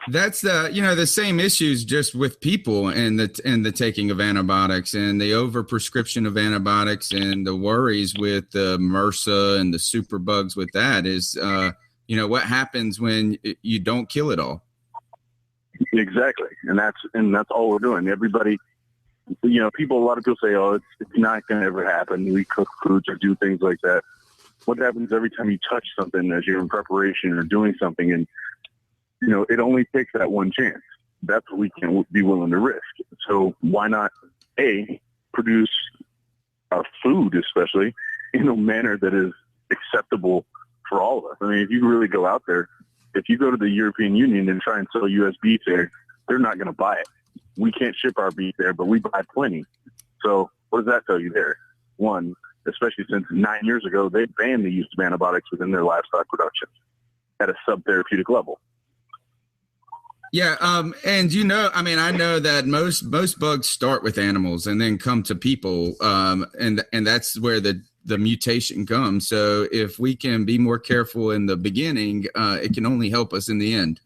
That's the same issues just with people and the taking of antibiotics and the overprescription of antibiotics and the worries with the MRSA and the superbugs with that is, you know, what happens when you don't kill it all? Exactly. And that's all we're doing. Everybody, a lot of people say, oh, it's not going to ever happen. We cook foods or do things like that. What happens every time you touch something as you're in preparation or doing something, and it only takes that one chance. That's what we can be willing to risk. So why not produce our food, especially in a manner that is acceptable for all of us? I mean, if you really go out there, if you go to the European Union and try and sell U.S. beef there, they're not going to buy it. We can't ship our beef there, but we buy plenty. So what does that tell you there? One, especially since 9 years ago, they banned the use of antibiotics within their livestock production at a sub-therapeutic level. Yeah, and I know that most bugs start with animals and then come to people, and that's where the mutation comes. So if we can be more careful in the beginning, it can only help us in the end.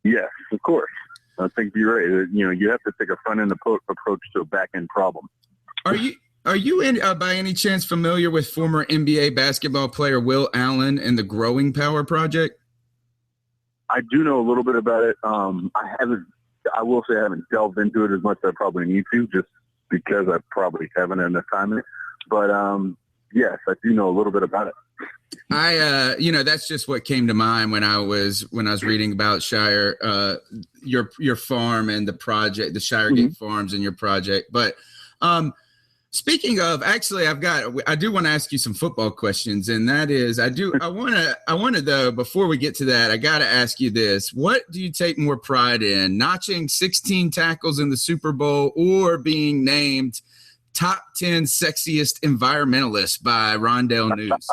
Yes, of course. I think you're right. You have to take a front-end approach to a back-end problem. Are you by any chance familiar with former NBA basketball player Will Allen and the Growing Power Project? I do know a little bit about it. I will say I haven't delved into it as much as I probably need to, just because I probably haven't had enough time. But yes, I do know a little bit about it. That's just what came to mind when I was reading about Shire, your farm and the project, the Shiregate Farms and your project. But speaking of, actually, I do want to ask you some football questions, and that is, I want to though, before we get to that, I got to ask you this: what do you take more pride in, notching 16 tackles in the Super Bowl or being named top 10 sexiest environmentalist by Rondell News?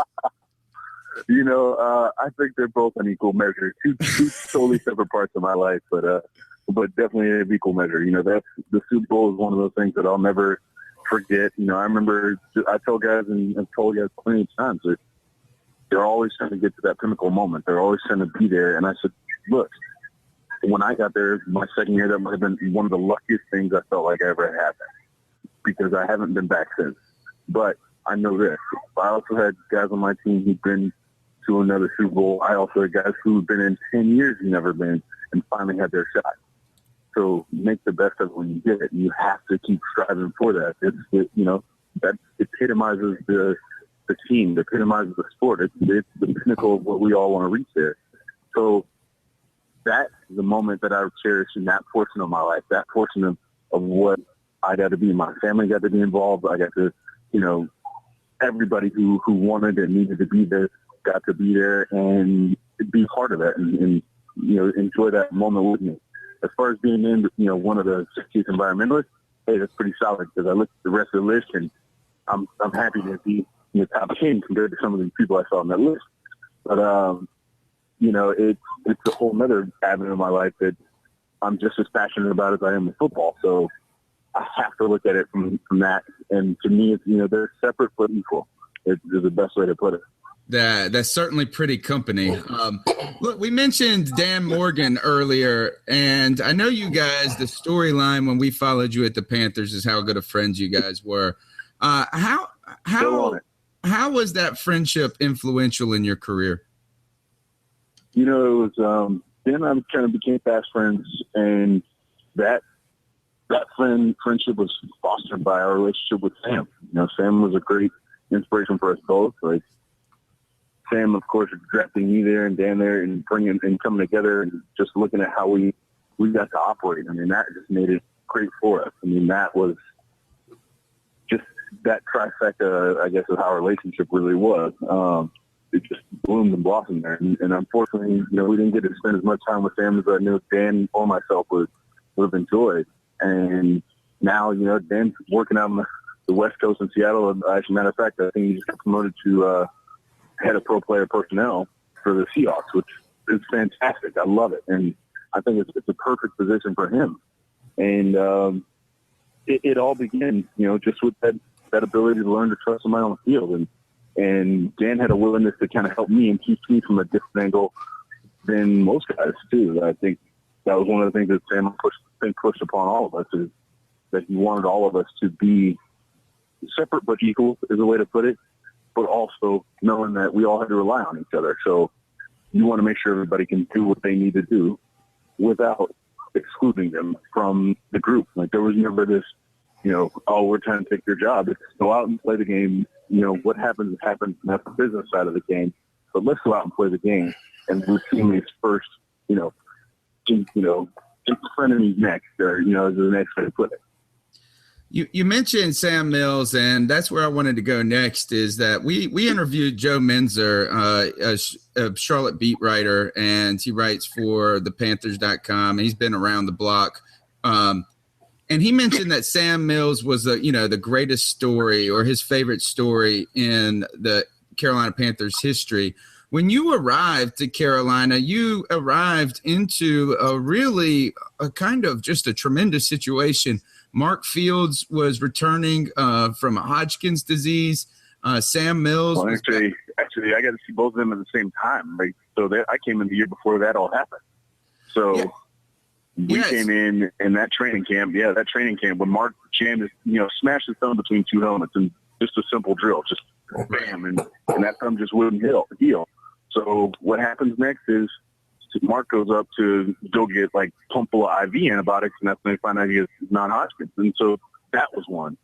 I think they're both an equal measure. Two totally separate parts of my life, but definitely an equal measure. That's the Super Bowl is one of those things that I'll never forget. I remember I tell guys and I've told guys plenty of times that they're always trying to get to that pinnacle moment. They're always trying to be there. And I said, look, when I got there, my second year, that might have been one of the luckiest things I felt like I ever had, because I haven't been back since. But I know this. I also had guys on my team who've been to another Super Bowl. I also had guys who've been in 10 years who've never been and finally had their shot. So make the best of it when you get it. You have to keep striving for that. That epitomizes the team, that epitomizes the sport. It's the pinnacle of what we all want to reach there. So that's the moment that I cherish in that portion of my life, that portion of what I got to be. My family got to be involved. I got to, everybody who wanted and needed to be there got to be there and be part of that and enjoy that moment with me. As far as being named, one of the 60th environmentalists, hey, that's pretty solid, because I looked at the rest of the list and I'm happy to be in the top 10 compared to some of the people I saw on that list. But it's a whole other avenue of my life that I'm just as passionate about as I am with football. So I have to look at it from that. And to me, it's they're separate but equal. Is the best way to put it. That's certainly pretty company. Look, we mentioned Dan Morgan earlier, and I know you guys, the storyline when we followed you at the Panthers is how good of friends you guys were. How was that friendship influential in your career? It was Dan and I kind of became fast friends, and that friendship was fostered by our relationship with Sam. Sam was a great inspiration for us both. Like, Sam, of course, drafting me there and Dan there and bringing and coming together and just looking at how we got to operate. I mean, that just made it great for us. I mean, that was just that trifecta, I guess, of how our relationship really was. It just bloomed and blossomed there. And unfortunately, we didn't get to spend as much time with Sam as I knew Dan or myself would have enjoyed. And now, Dan's working out on the West Coast in Seattle. As a matter of fact, I think he just got promoted to head of pro player personnel for the Seahawks, which is fantastic. I love it. And I think it's a perfect position for him. And it all began, just with that ability to learn to trust somebody on the field. And Dan had a willingness to kind of help me and teach me from a different angle than most guys, too. I think that was one of the things that Sam pushed upon all of us, is that he wanted all of us to be separate but equal, is a way to put it, but also knowing that we all had to rely on each other. So you want to make sure everybody can do what they need to do without excluding them from the group. Like there was never this, oh, we're trying to take your job. It's go out and play the game. What happens happens, and that's the business side of the game. But let's go out and play the game. And we're seeing these first, in front of me next, or, is the next way to put it. You mentioned Sam Mills, and that's where I wanted to go next. Is that we interviewed Joe Menzer, a Charlotte beat writer, and he writes for the Panthers.com. He's been around the block, and he mentioned that Sam Mills was the greatest story, or his favorite story in the Carolina Panthers history. When you arrived to Carolina, you arrived into a kind of just a tremendous situation. Mark Fields was returning from a Hodgkin's disease. Sam Mills. Well, actually, I got to see both of them at the same time, right? So I came in the year before that all happened. So we came in that training camp. Yeah, that training camp when Mark jammed smashed his thumb between two helmets, and just a simple drill, just bam, and that thumb just wouldn't heal. So what happens next is Mark goes up to go get pump full of IV antibiotics, and that's when they find out he has non-Hodgkin's. And so that was one.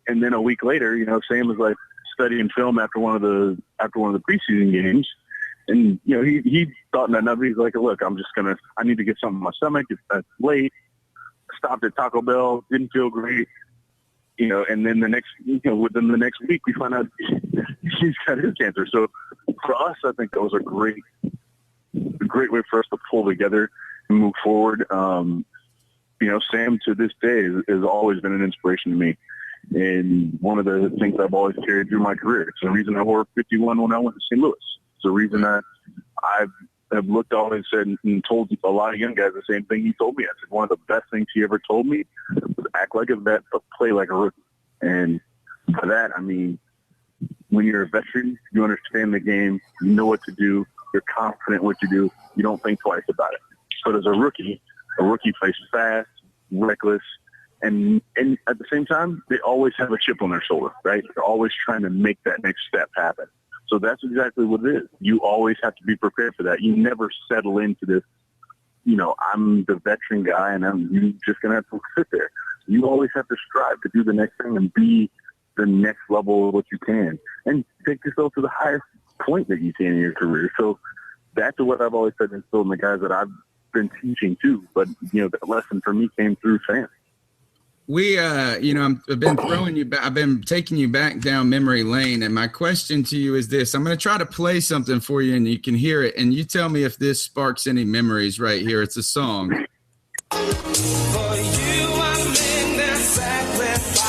And then a week later, Sam was studying film after one of the preseason games, and he thought nothing. He's like, look, I need to get something in my stomach. It's late. Stopped at Taco Bell, didn't feel great. And then within the next week, we find out he's got his cancer. So for us, I think that was a great way for us to pull together and move forward. Sam to this day has always been an inspiration to me. And one of the things I've always carried through my career. It's the reason I wore 51 when I went to St. Louis. It's the reason that I have looked always said and told a lot of young guys the same thing he told me. I said one of the best things he ever told me was act like a vet, but play like a rookie. And by that, I mean, when you're a veteran, you understand the game, you know what to do, you're confident in what you do, you don't think twice about it. But as a rookie plays fast, reckless, and at the same time, they always have a chip on their shoulder, right? They're always trying to make that next step happen. So that's exactly what it is. You always have to be prepared for that. You never settle into this, I'm the veteran guy and you just going to have to sit there. You always have to strive to do the next thing and be the next level of what you can and take yourself to the highest point that you can in your career. So that's what I've always said and instilled in the guys that I've been teaching too. But, that lesson for me came through Sam. I've been throwing you back. I've been taking you back down memory lane. And my question to you is this: I'm going to try to play something for you and you can hear it. And you tell me if this sparks any memories right here. It's a song. For you, I make that sacrifice.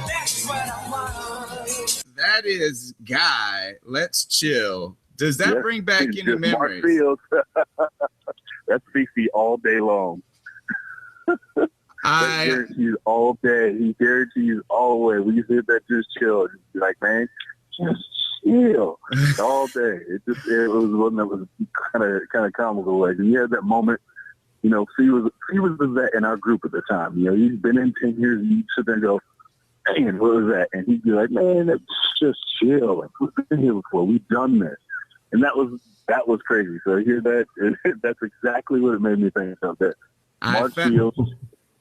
That's what I want. That is Guy. Let's chill. Does that bring back any memories? Mark Fields. That's BC all day long. That guarantees all day. He guarantees all the way. We used to hit that just chill. Just be like, man, just chill all day. It was one that was kind of comical. And you had that moment. He was the vet in our group at the time. He's been in 10 years. And you sit there and go, man, what was that? And he'd be like, man, that's just chill. Like, we've been here before. We've done this. And that was crazy. So I hear that. That's exactly what it made me think of. That Mark Fields,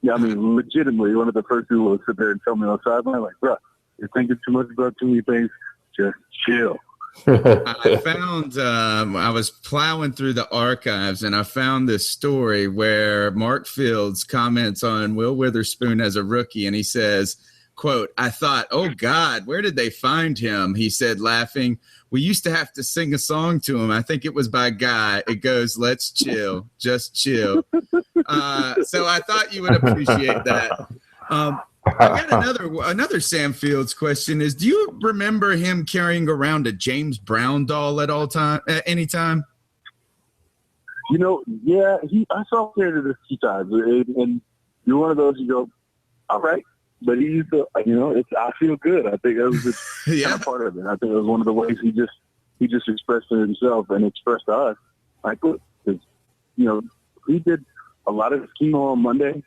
legitimately one of the first people to sit there and tell me on the sideline, like, bro, you're thinking too much about too many things. Just chill. I found I was plowing through the archives and I found this story where Mark Fields comments on Will Witherspoon as a rookie, and he says, quote, "I thought, oh God, where did they find him?" He said, laughing. "We used to have to sing a song to him. I think it was by Guy. It goes, 'Let's chill, just chill.'" So I thought you would appreciate that. I got another Sam Fields question is, do you remember him carrying around a James Brown doll at any time? Yeah, I saw him carry it a few times, and you're one of those, you go, all right. But he used to, I feel good. I think that was just kind of part of it. I think it was one of the ways he just expressed it himself and expressed to us. Like, look, he did a lot of his chemo on Monday,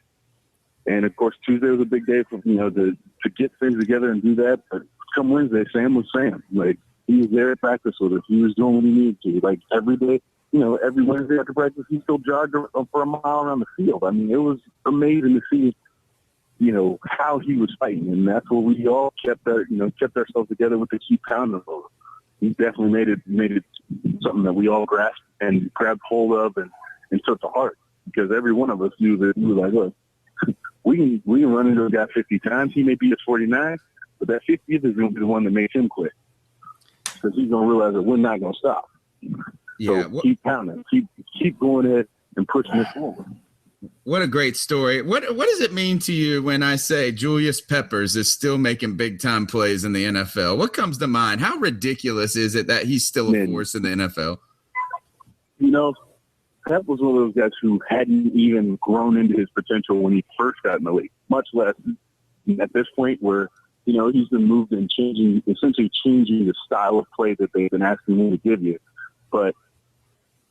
And of course, Tuesday was a big day for, to get things together and do that. But come Wednesday, Sam was Sam. Like, he was there at practice with us. He was doing what he needed to. Like, every day, every Wednesday after practice, he still jogged for a mile around the field. I mean, it was amazing to see, how he was fighting. And that's what we all kept ourselves together with the keep pounding over. He definitely made it something that we all grasped and grabbed hold of and took to heart, because every one of us knew that we were like, look, we can run into a guy 50 times. He may be at 49, but that 50th is going to be the one that makes him quit, because he's going to realize that we're not going to stop. Yeah, so keep pounding, keep going ahead and pushing it forward. What a great story. What does it mean to you when I say Julius Peppers is still making big-time plays in the NFL? What comes to mind? How ridiculous is it that he's still a force in the NFL? Pep was one of those guys who hadn't even grown into his potential when he first got in the league, much less at this point where, he's been moved and essentially changing the style of play that they've been asking him to give you. But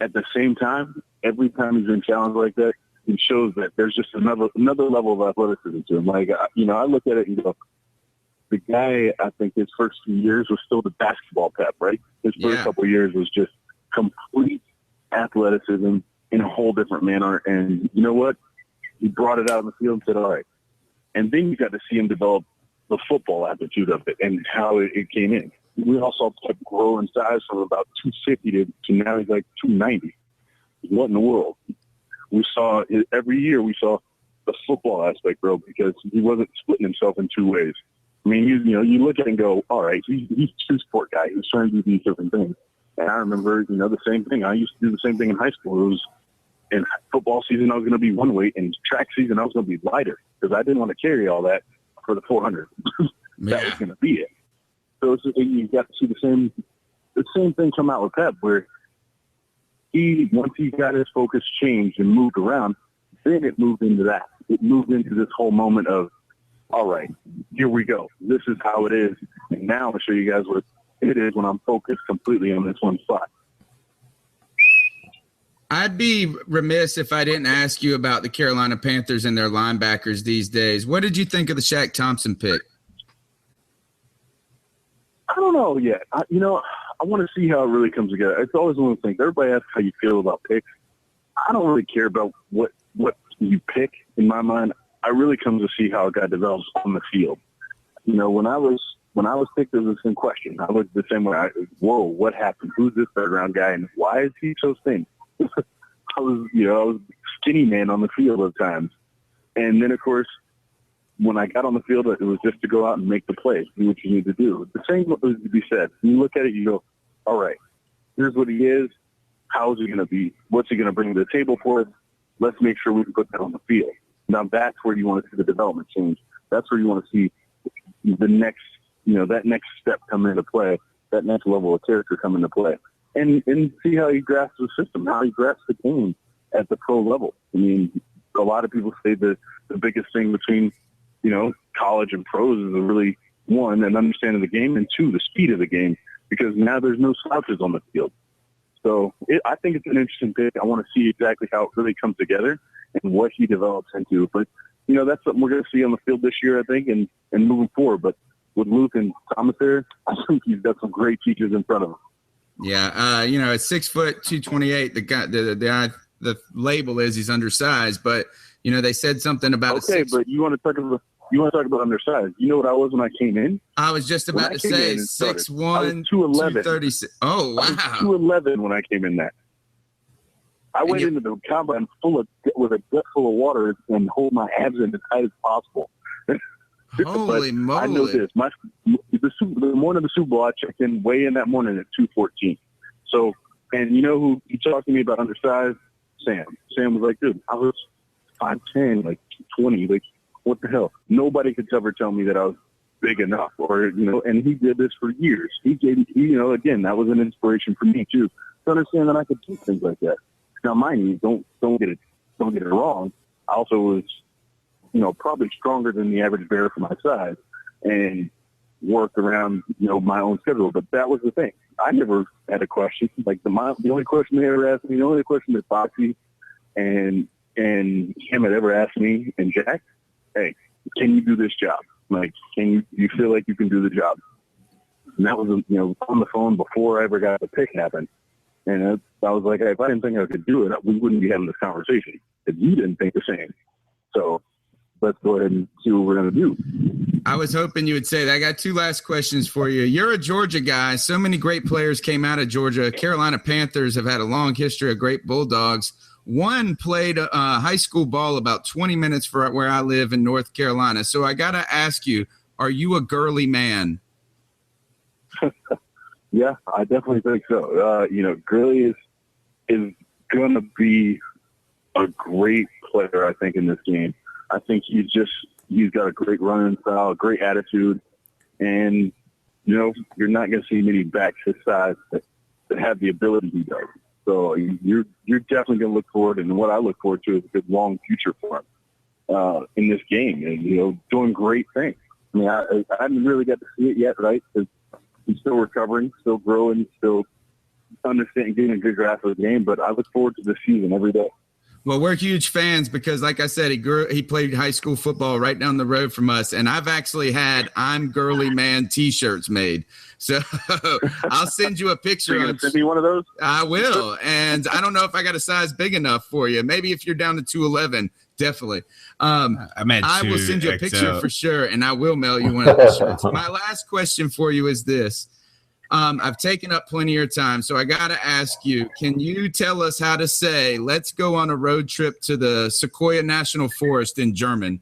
at the same time, every time he's been challenged like that, it shows that there's just another level of athleticism to him. Like, I look at it and go, the guy, I think his first few years was still the basketball Pep, right? His first couple of years was just complete athleticism in a whole different manner. And you know what? He brought it out in the field and said, all right. And then you got to see him develop the football aptitude of it and how it came in. We also kept growing size from about 250 to now he's like 290. What in the world? Every year we saw the football aspect grow, because he wasn't splitting himself in two ways. I mean, you look at it and go, all right, he's a two-sport guy. He's trying to do these different things. And I remember, the same thing. I used to do the same thing in high school. It was in football season, I was going to be one weight, and track season, I was going to be lighter, because I didn't want to carry all that for the 400. That was going to be it. So you got to see the same thing come out with Pep, where once he got his focus changed and moved around, then it moved into that. It moved into this whole moment of, all right, here we go. This is how it is. And now I'll show you guys what it is when I'm focused completely on this one spot. I'd be remiss if I didn't ask you about the Carolina Panthers and their linebackers these days. What did you think of the Shaq Thompson pick? I don't know yet. I want to see how it really comes together. It's always one of the things. Everybody asks how you feel about picks. I don't really care about what you pick in my mind. I really come to see how a guy develops on the field. When I was picked, there was the same question. I looked the same way. Whoa, what happened? Who's this third round guy, and why is he so thin? I was skinny man on the field at times. And then, of course, when I got on the field, it was just to go out and make the play, do what you need to do. The same was to be said. You look at it, you go, all right, here's what he is. How is he going to be? What's he going to bring to the table for us? Let's make sure we can put that on the field. Now, that's where you want to see the development change. That's where you want to see the next, that next step come into play, that next level of character come into play. And see how he grasps the system, how he grasps the game at the pro level. I mean, a lot of people say that the biggest thing between, college and pros is really, one, an understanding of the game, and two, the speed of the game, because now there's no slouches on the field. So I think it's an interesting pick. I want to see exactly how it really comes together and what he develops into. But, that's something we're going to see on the field this year, I think, and moving forward. But with Luke and Thomas there, I think he's got some great teachers in front of him. Yeah, at 6 foot 228, the guy, the label is he's undersized, but they said something about but you want to talk about undersized. You know what I was when I came in? I was just about to say 6'1", 236. Oh wow, I was 211 when I came in. That I went into the combine with a gut full of water and hold my abs in as tight as possible. Holy moly! I know this. The morning of the Super Bowl, I checked in way in that morning at 214. So, and you know who you talked to me about undersized? Sam. Sam was like, dude, I was 5'10", like 220, like what the hell? Nobody could ever tell me that I was big enough, or and he did this for years. He gave, again, that was an inspiration for me too, to understand that I could do things like that. Now, mind you, don't get it wrong. I also was, probably stronger than the average bear for my size, and worked around, my own schedule. But that was the thing. I never had a question. Like the only question they ever asked me, the only question that Foxy and him had ever asked me, and Jack, hey, can you do this job? Like, you feel like you can do the job? And that was, on the phone before I ever got the pick happen. And I was like, hey, if I didn't think I could do it, we wouldn't be having this conversation. If you didn't think the same. So let's go ahead and see what we're going to do. I was hoping you would say that. I got two last questions for you. You're a Georgia guy. So many great players came out of Georgia. Carolina Panthers have had a long history of great Bulldogs. One played high school ball about 20 minutes from where I live in North Carolina. So I got to ask you, are you a girly man? Yeah, I definitely think so. Gurley is going to be a great player, I think, in this game. I think he's got a great running style, great attitude, and, you're not going to see many backs his size that have the ability he does. So you're definitely going to look forward, and what I look forward to is a good long future for him in this game, and doing great things. I mean, I haven't really got to see it yet, right? Because he's still recovering, still growing, still understanding, getting a good grasp of the game. But I look forward to the season every day. Well, we're huge fans because, like I said, he played high school football right down the road from us, and I've actually had "I'm Girly Man" T-shirts made. So I'll send you a picture. You're going to send me one of those? I will, and I don't know if I got a size big enough for you. Maybe if you're down to 211, definitely. I will send you a picture for sure, and I will mail you one of those shirts. My last question for you is this. I've taken up plenty of your time, so I got to ask you, can you tell us how to say, let's go on a road trip to the Sequoia National Forest in German?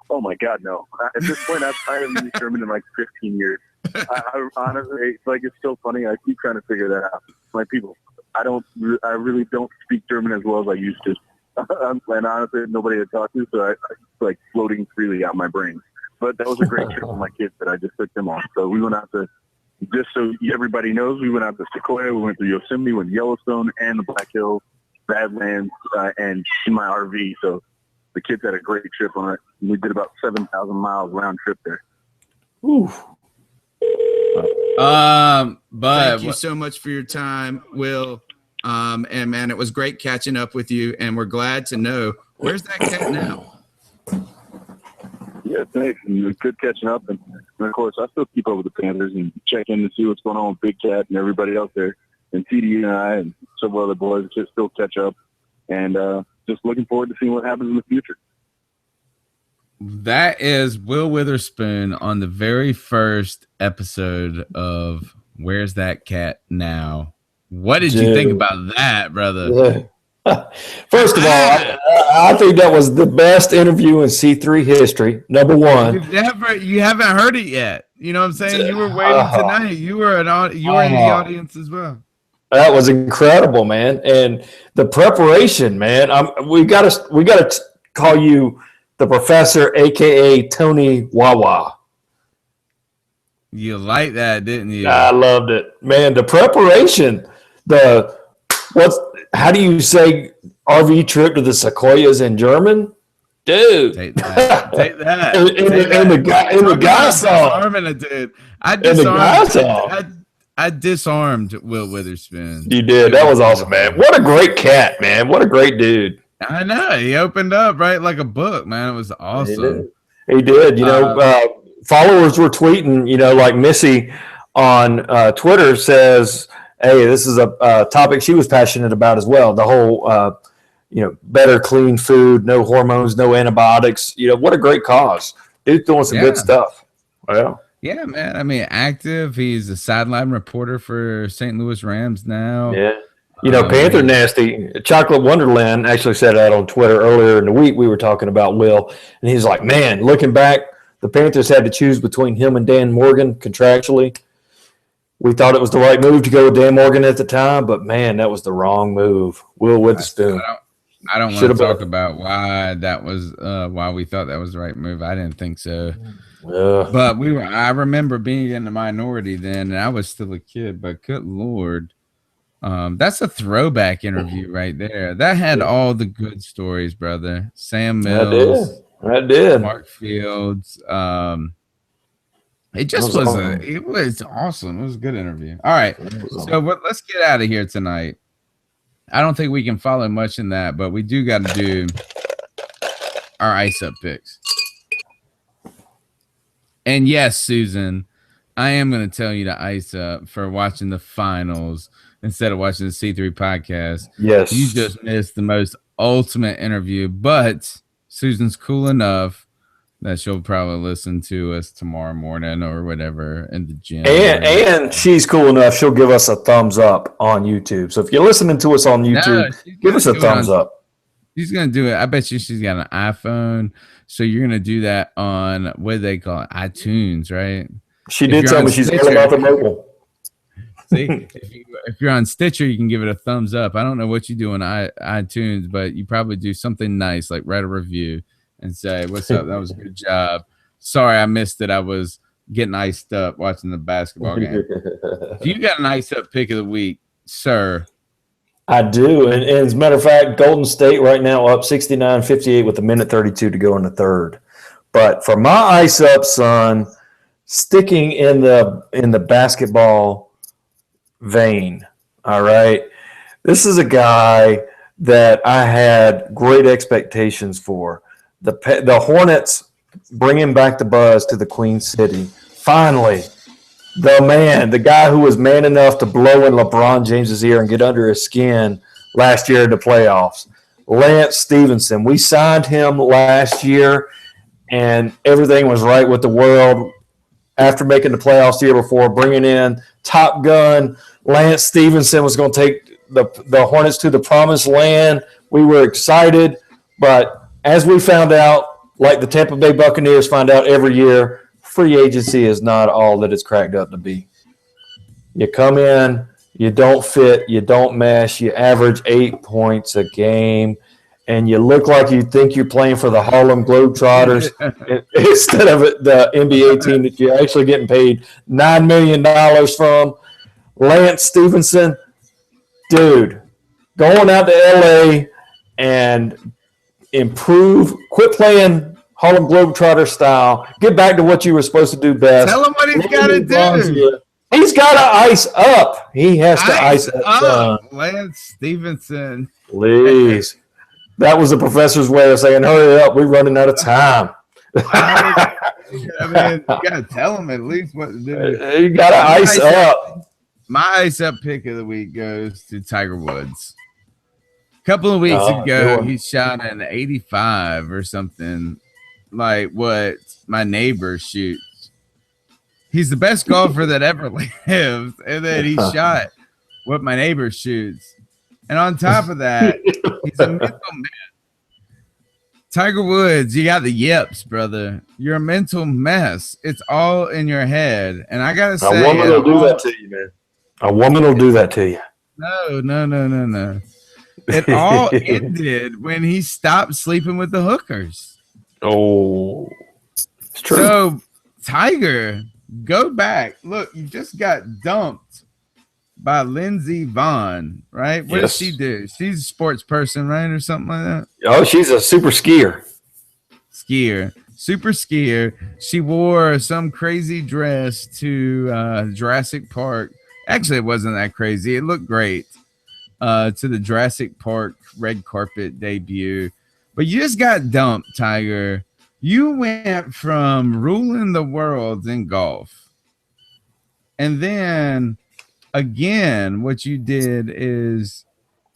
Oh, my God, no. At this point, I haven't used German in like 15 years. I honestly, it's so funny. I keep trying to figure that out. My people, I really don't speak German as well as I used to. And honestly, nobody to talk to, so I floating freely out my brain. But that was a great trip with my kids that I just took them on. So we went out to, just so everybody knows, we went out to Sequoia, we went to Yosemite, went to Yellowstone, and the Black Hills, Badlands, and in my RV. So the kids had a great trip on it. We did about 7,000 miles round trip there. Ooh. Thank you so much for your time, Will. And man, it was great catching up with you, and we're glad to know where's that cat now. Yeah, thanks. And it was good catching up, and of course, I still keep up with the Panthers and check in to see what's going on with Big Cat and everybody else there, and TD and I and several other boys just still catch up, and just looking forward to seeing what happens in the future. That is Will Witherspoon on the very first episode of Where's That Cat Now? What did you think about that, brother? First of all, I think that was the best interview in C3 history. Number one. You haven't heard it yet. You know what I'm saying? You were waiting tonight. You were in the audience as well. That was incredible, man. And the preparation, man. We got to call you the professor, aka Tony Wawa. You liked that, didn't you? I loved it, man. The preparation. How do you say RV trip to the Sequoias in German? Dude. Take that. In the guy song. I disarmed Will Witherspoon. You did. That was awesome, man. What a great cat, man. What a great dude. I know. He opened up, right, like a book, man. It was awesome. He did. Followers were tweeting, like Missy on Twitter says, hey, this is a topic she was passionate about as well. The whole, better clean food, no hormones, no antibiotics. What a great cause. Dude's doing some good stuff. Well, yeah, man. I mean, active. He's a sideline reporter for St. Louis Rams now. Yeah. Panther Nasty, Chocolate Wonderland actually said that on Twitter earlier in the week. We were talking about Will, and he's like, man, looking back, the Panthers had to choose between him and Dan Morgan contractually. We thought it was the right move to go with Dan Morgan at the time, but, man, that was the wrong move. Will Witherspoon. I don't want to talk about why that was why we thought that was the right move. I didn't think so. But I remember being in the minority then, and I was still a kid, but good Lord. That's a throwback interview right there. That had all the good stories, brother. Sam Mills. I did. Mark Fields. It was awesome. It was a good interview. All right. So let's get out of here tonight. I don't think we can follow much in that, but we do got to do our ice up picks. And yes, Susan, I am going to tell you to ice up for watching the finals instead of watching the C3 podcast. Yes. You just missed the most ultimate interview, but Susan's cool enough that she'll probably listen to us tomorrow morning or whatever in the gym. And she's cool enough, she'll give us a thumbs up on YouTube. So if you're listening to us on YouTube, give us a thumbs up. She's going to do it. I bet you she's got an iPhone. So you're going to do that on, what do they call it? iTunes, right? She did tell me she's all about the mobile. See, if you're on Stitcher, you can give it a thumbs up. I don't know what you do on iTunes, but you probably do something nice, like write a review and say, "What's up? That was a good job. Sorry I missed it. I was getting iced up watching the basketball game." You got an ice up pick of the week, sir. I do. And as a matter of fact, Golden State right now up 69-58 with a minute 32 to go in the third. But for my ice up, son, sticking in the basketball vein, all right, this is a guy that I had great expectations for. The Hornets bringing back the buzz to the Queen City. Finally, the guy who was man enough to blow in LeBron James's ear and get under his skin last year in the playoffs, Lance Stevenson. We signed him last year, and everything was right with the world. After making the playoffs the year before, bringing in Top Gun, Lance Stevenson was going to take the Hornets to the promised land. We were excited, but as we found out, like the Tampa Bay Buccaneers find out every year, free agency is not all that it's cracked up to be. You come in, you don't fit, you don't mesh, you average 8 points a game, and you look like you think you're playing for the Harlem Globetrotters instead of the NBA team that you're actually getting paid $9 million from. Lance Stevenson, dude, going out to LA and improve, quit playing Harlem Globetrotter style, get back to what you were supposed to do best. Tell him what he's got to do. He's got to ice up. He has to ice up. Lance Stevenson. Please. That was the professor's way of saying, hurry up, we're running out of time. I mean, you got to tell him at least what to do. You got to ice up. My ice up pick of the week goes to Tiger Woods. A couple of weeks ago, he shot an 85 or something, like what my neighbor shoots. He's the best golfer that ever lived, and then he shot what my neighbor shoots. And on top of that, he's a mental man. Tiger Woods, you got the yips, brother. You're a mental mess. It's all in your head. And I gotta say, a woman will do that to you, man. A woman will do that to you. No. It all ended when he stopped sleeping with the hookers. Oh, it's true. So, Tiger, go back. Look, you just got dumped by Lindsey Vonn, right? What does she do? She's a sports person, right? Or something like that? Oh, she's a super skier. Super skier. She wore some crazy dress to Jurassic Park. Actually, it wasn't that crazy. It looked great. To the Jurassic Park red carpet debut. But you just got dumped, Tiger. You went from ruling the world in golf. And then, again, what you did is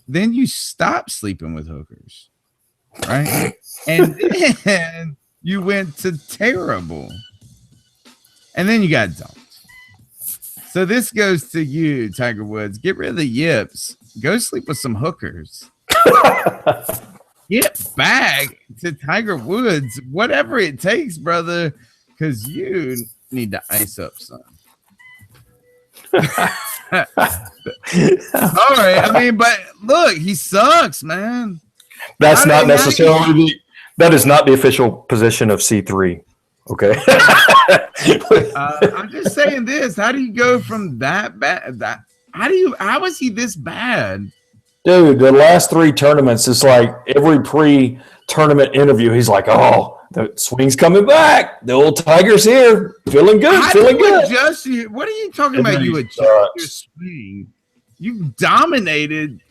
then you stopped sleeping with hookers, right? And then you went to terrible. And then you got dumped. So this goes to you, Tiger Woods. Get rid of the yips. Go sleep with some hookers. Get back to Tiger Woods, whatever it takes, brother, because you need to ice up, son. All right. I mean, but look, he sucks, man. That's not necessarily that is not the official position of C3. Okay. I'm just saying this. How do you go from that bad? How is he this bad? Dude, the last 3 tournaments, it's like every pre-tournament interview, he's like, oh, the swing's coming back. The old Tiger's here. Feeling good. What are you talking about? You adjust your swing. You dominated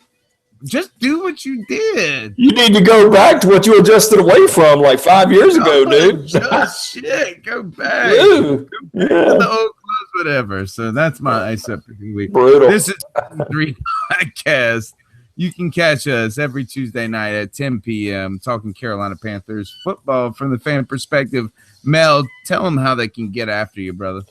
Just do what you did. You need to go back to what you adjusted away from like 5 years ago, dude. Just shit. Go back. Dude. Go back to the old clothes, whatever. So that's my ice up week. Brutal. This is 3 podcast. You can catch us every Tuesday night at 10 p.m. talking Carolina Panthers football from the fan perspective. Mel, tell them how they can get after you, brother.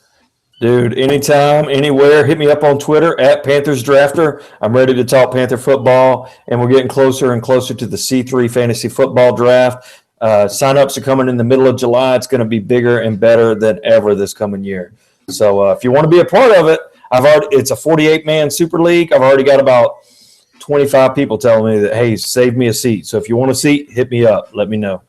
Dude, anytime, anywhere, hit me up on Twitter at Panthers Drafter. I'm ready to talk Panther football, and we're getting closer and closer to the C3 Fantasy Football Draft. Sign-ups are coming in the middle of July. It's going to be bigger and better than ever this coming year. So if you want to be a part of it, it's a 48-man Super League. I've already got about 25 people telling me that, hey, save me a seat. So if you want a seat, hit me up. Let me know.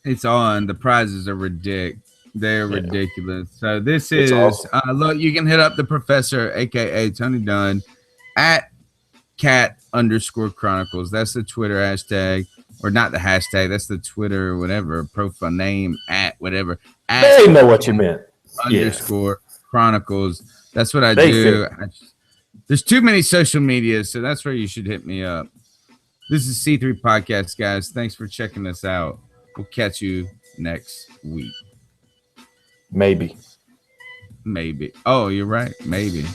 It's on. The prizes are ridiculous. They're ridiculous. So this is awesome. Look, you can hit up the professor, aka Tony Dunn, at cat_chronicles. That's the Twitter hashtag, or not the hashtag. That's the Twitter, whatever profile name at whatever. They know what you meant. _ chronicles. That's what I do. There's too many social media, so that's where you should hit me up. This is C3 Podcast, guys. Thanks for checking us out. We'll catch you next week. Maybe. Oh, you're right. Maybe.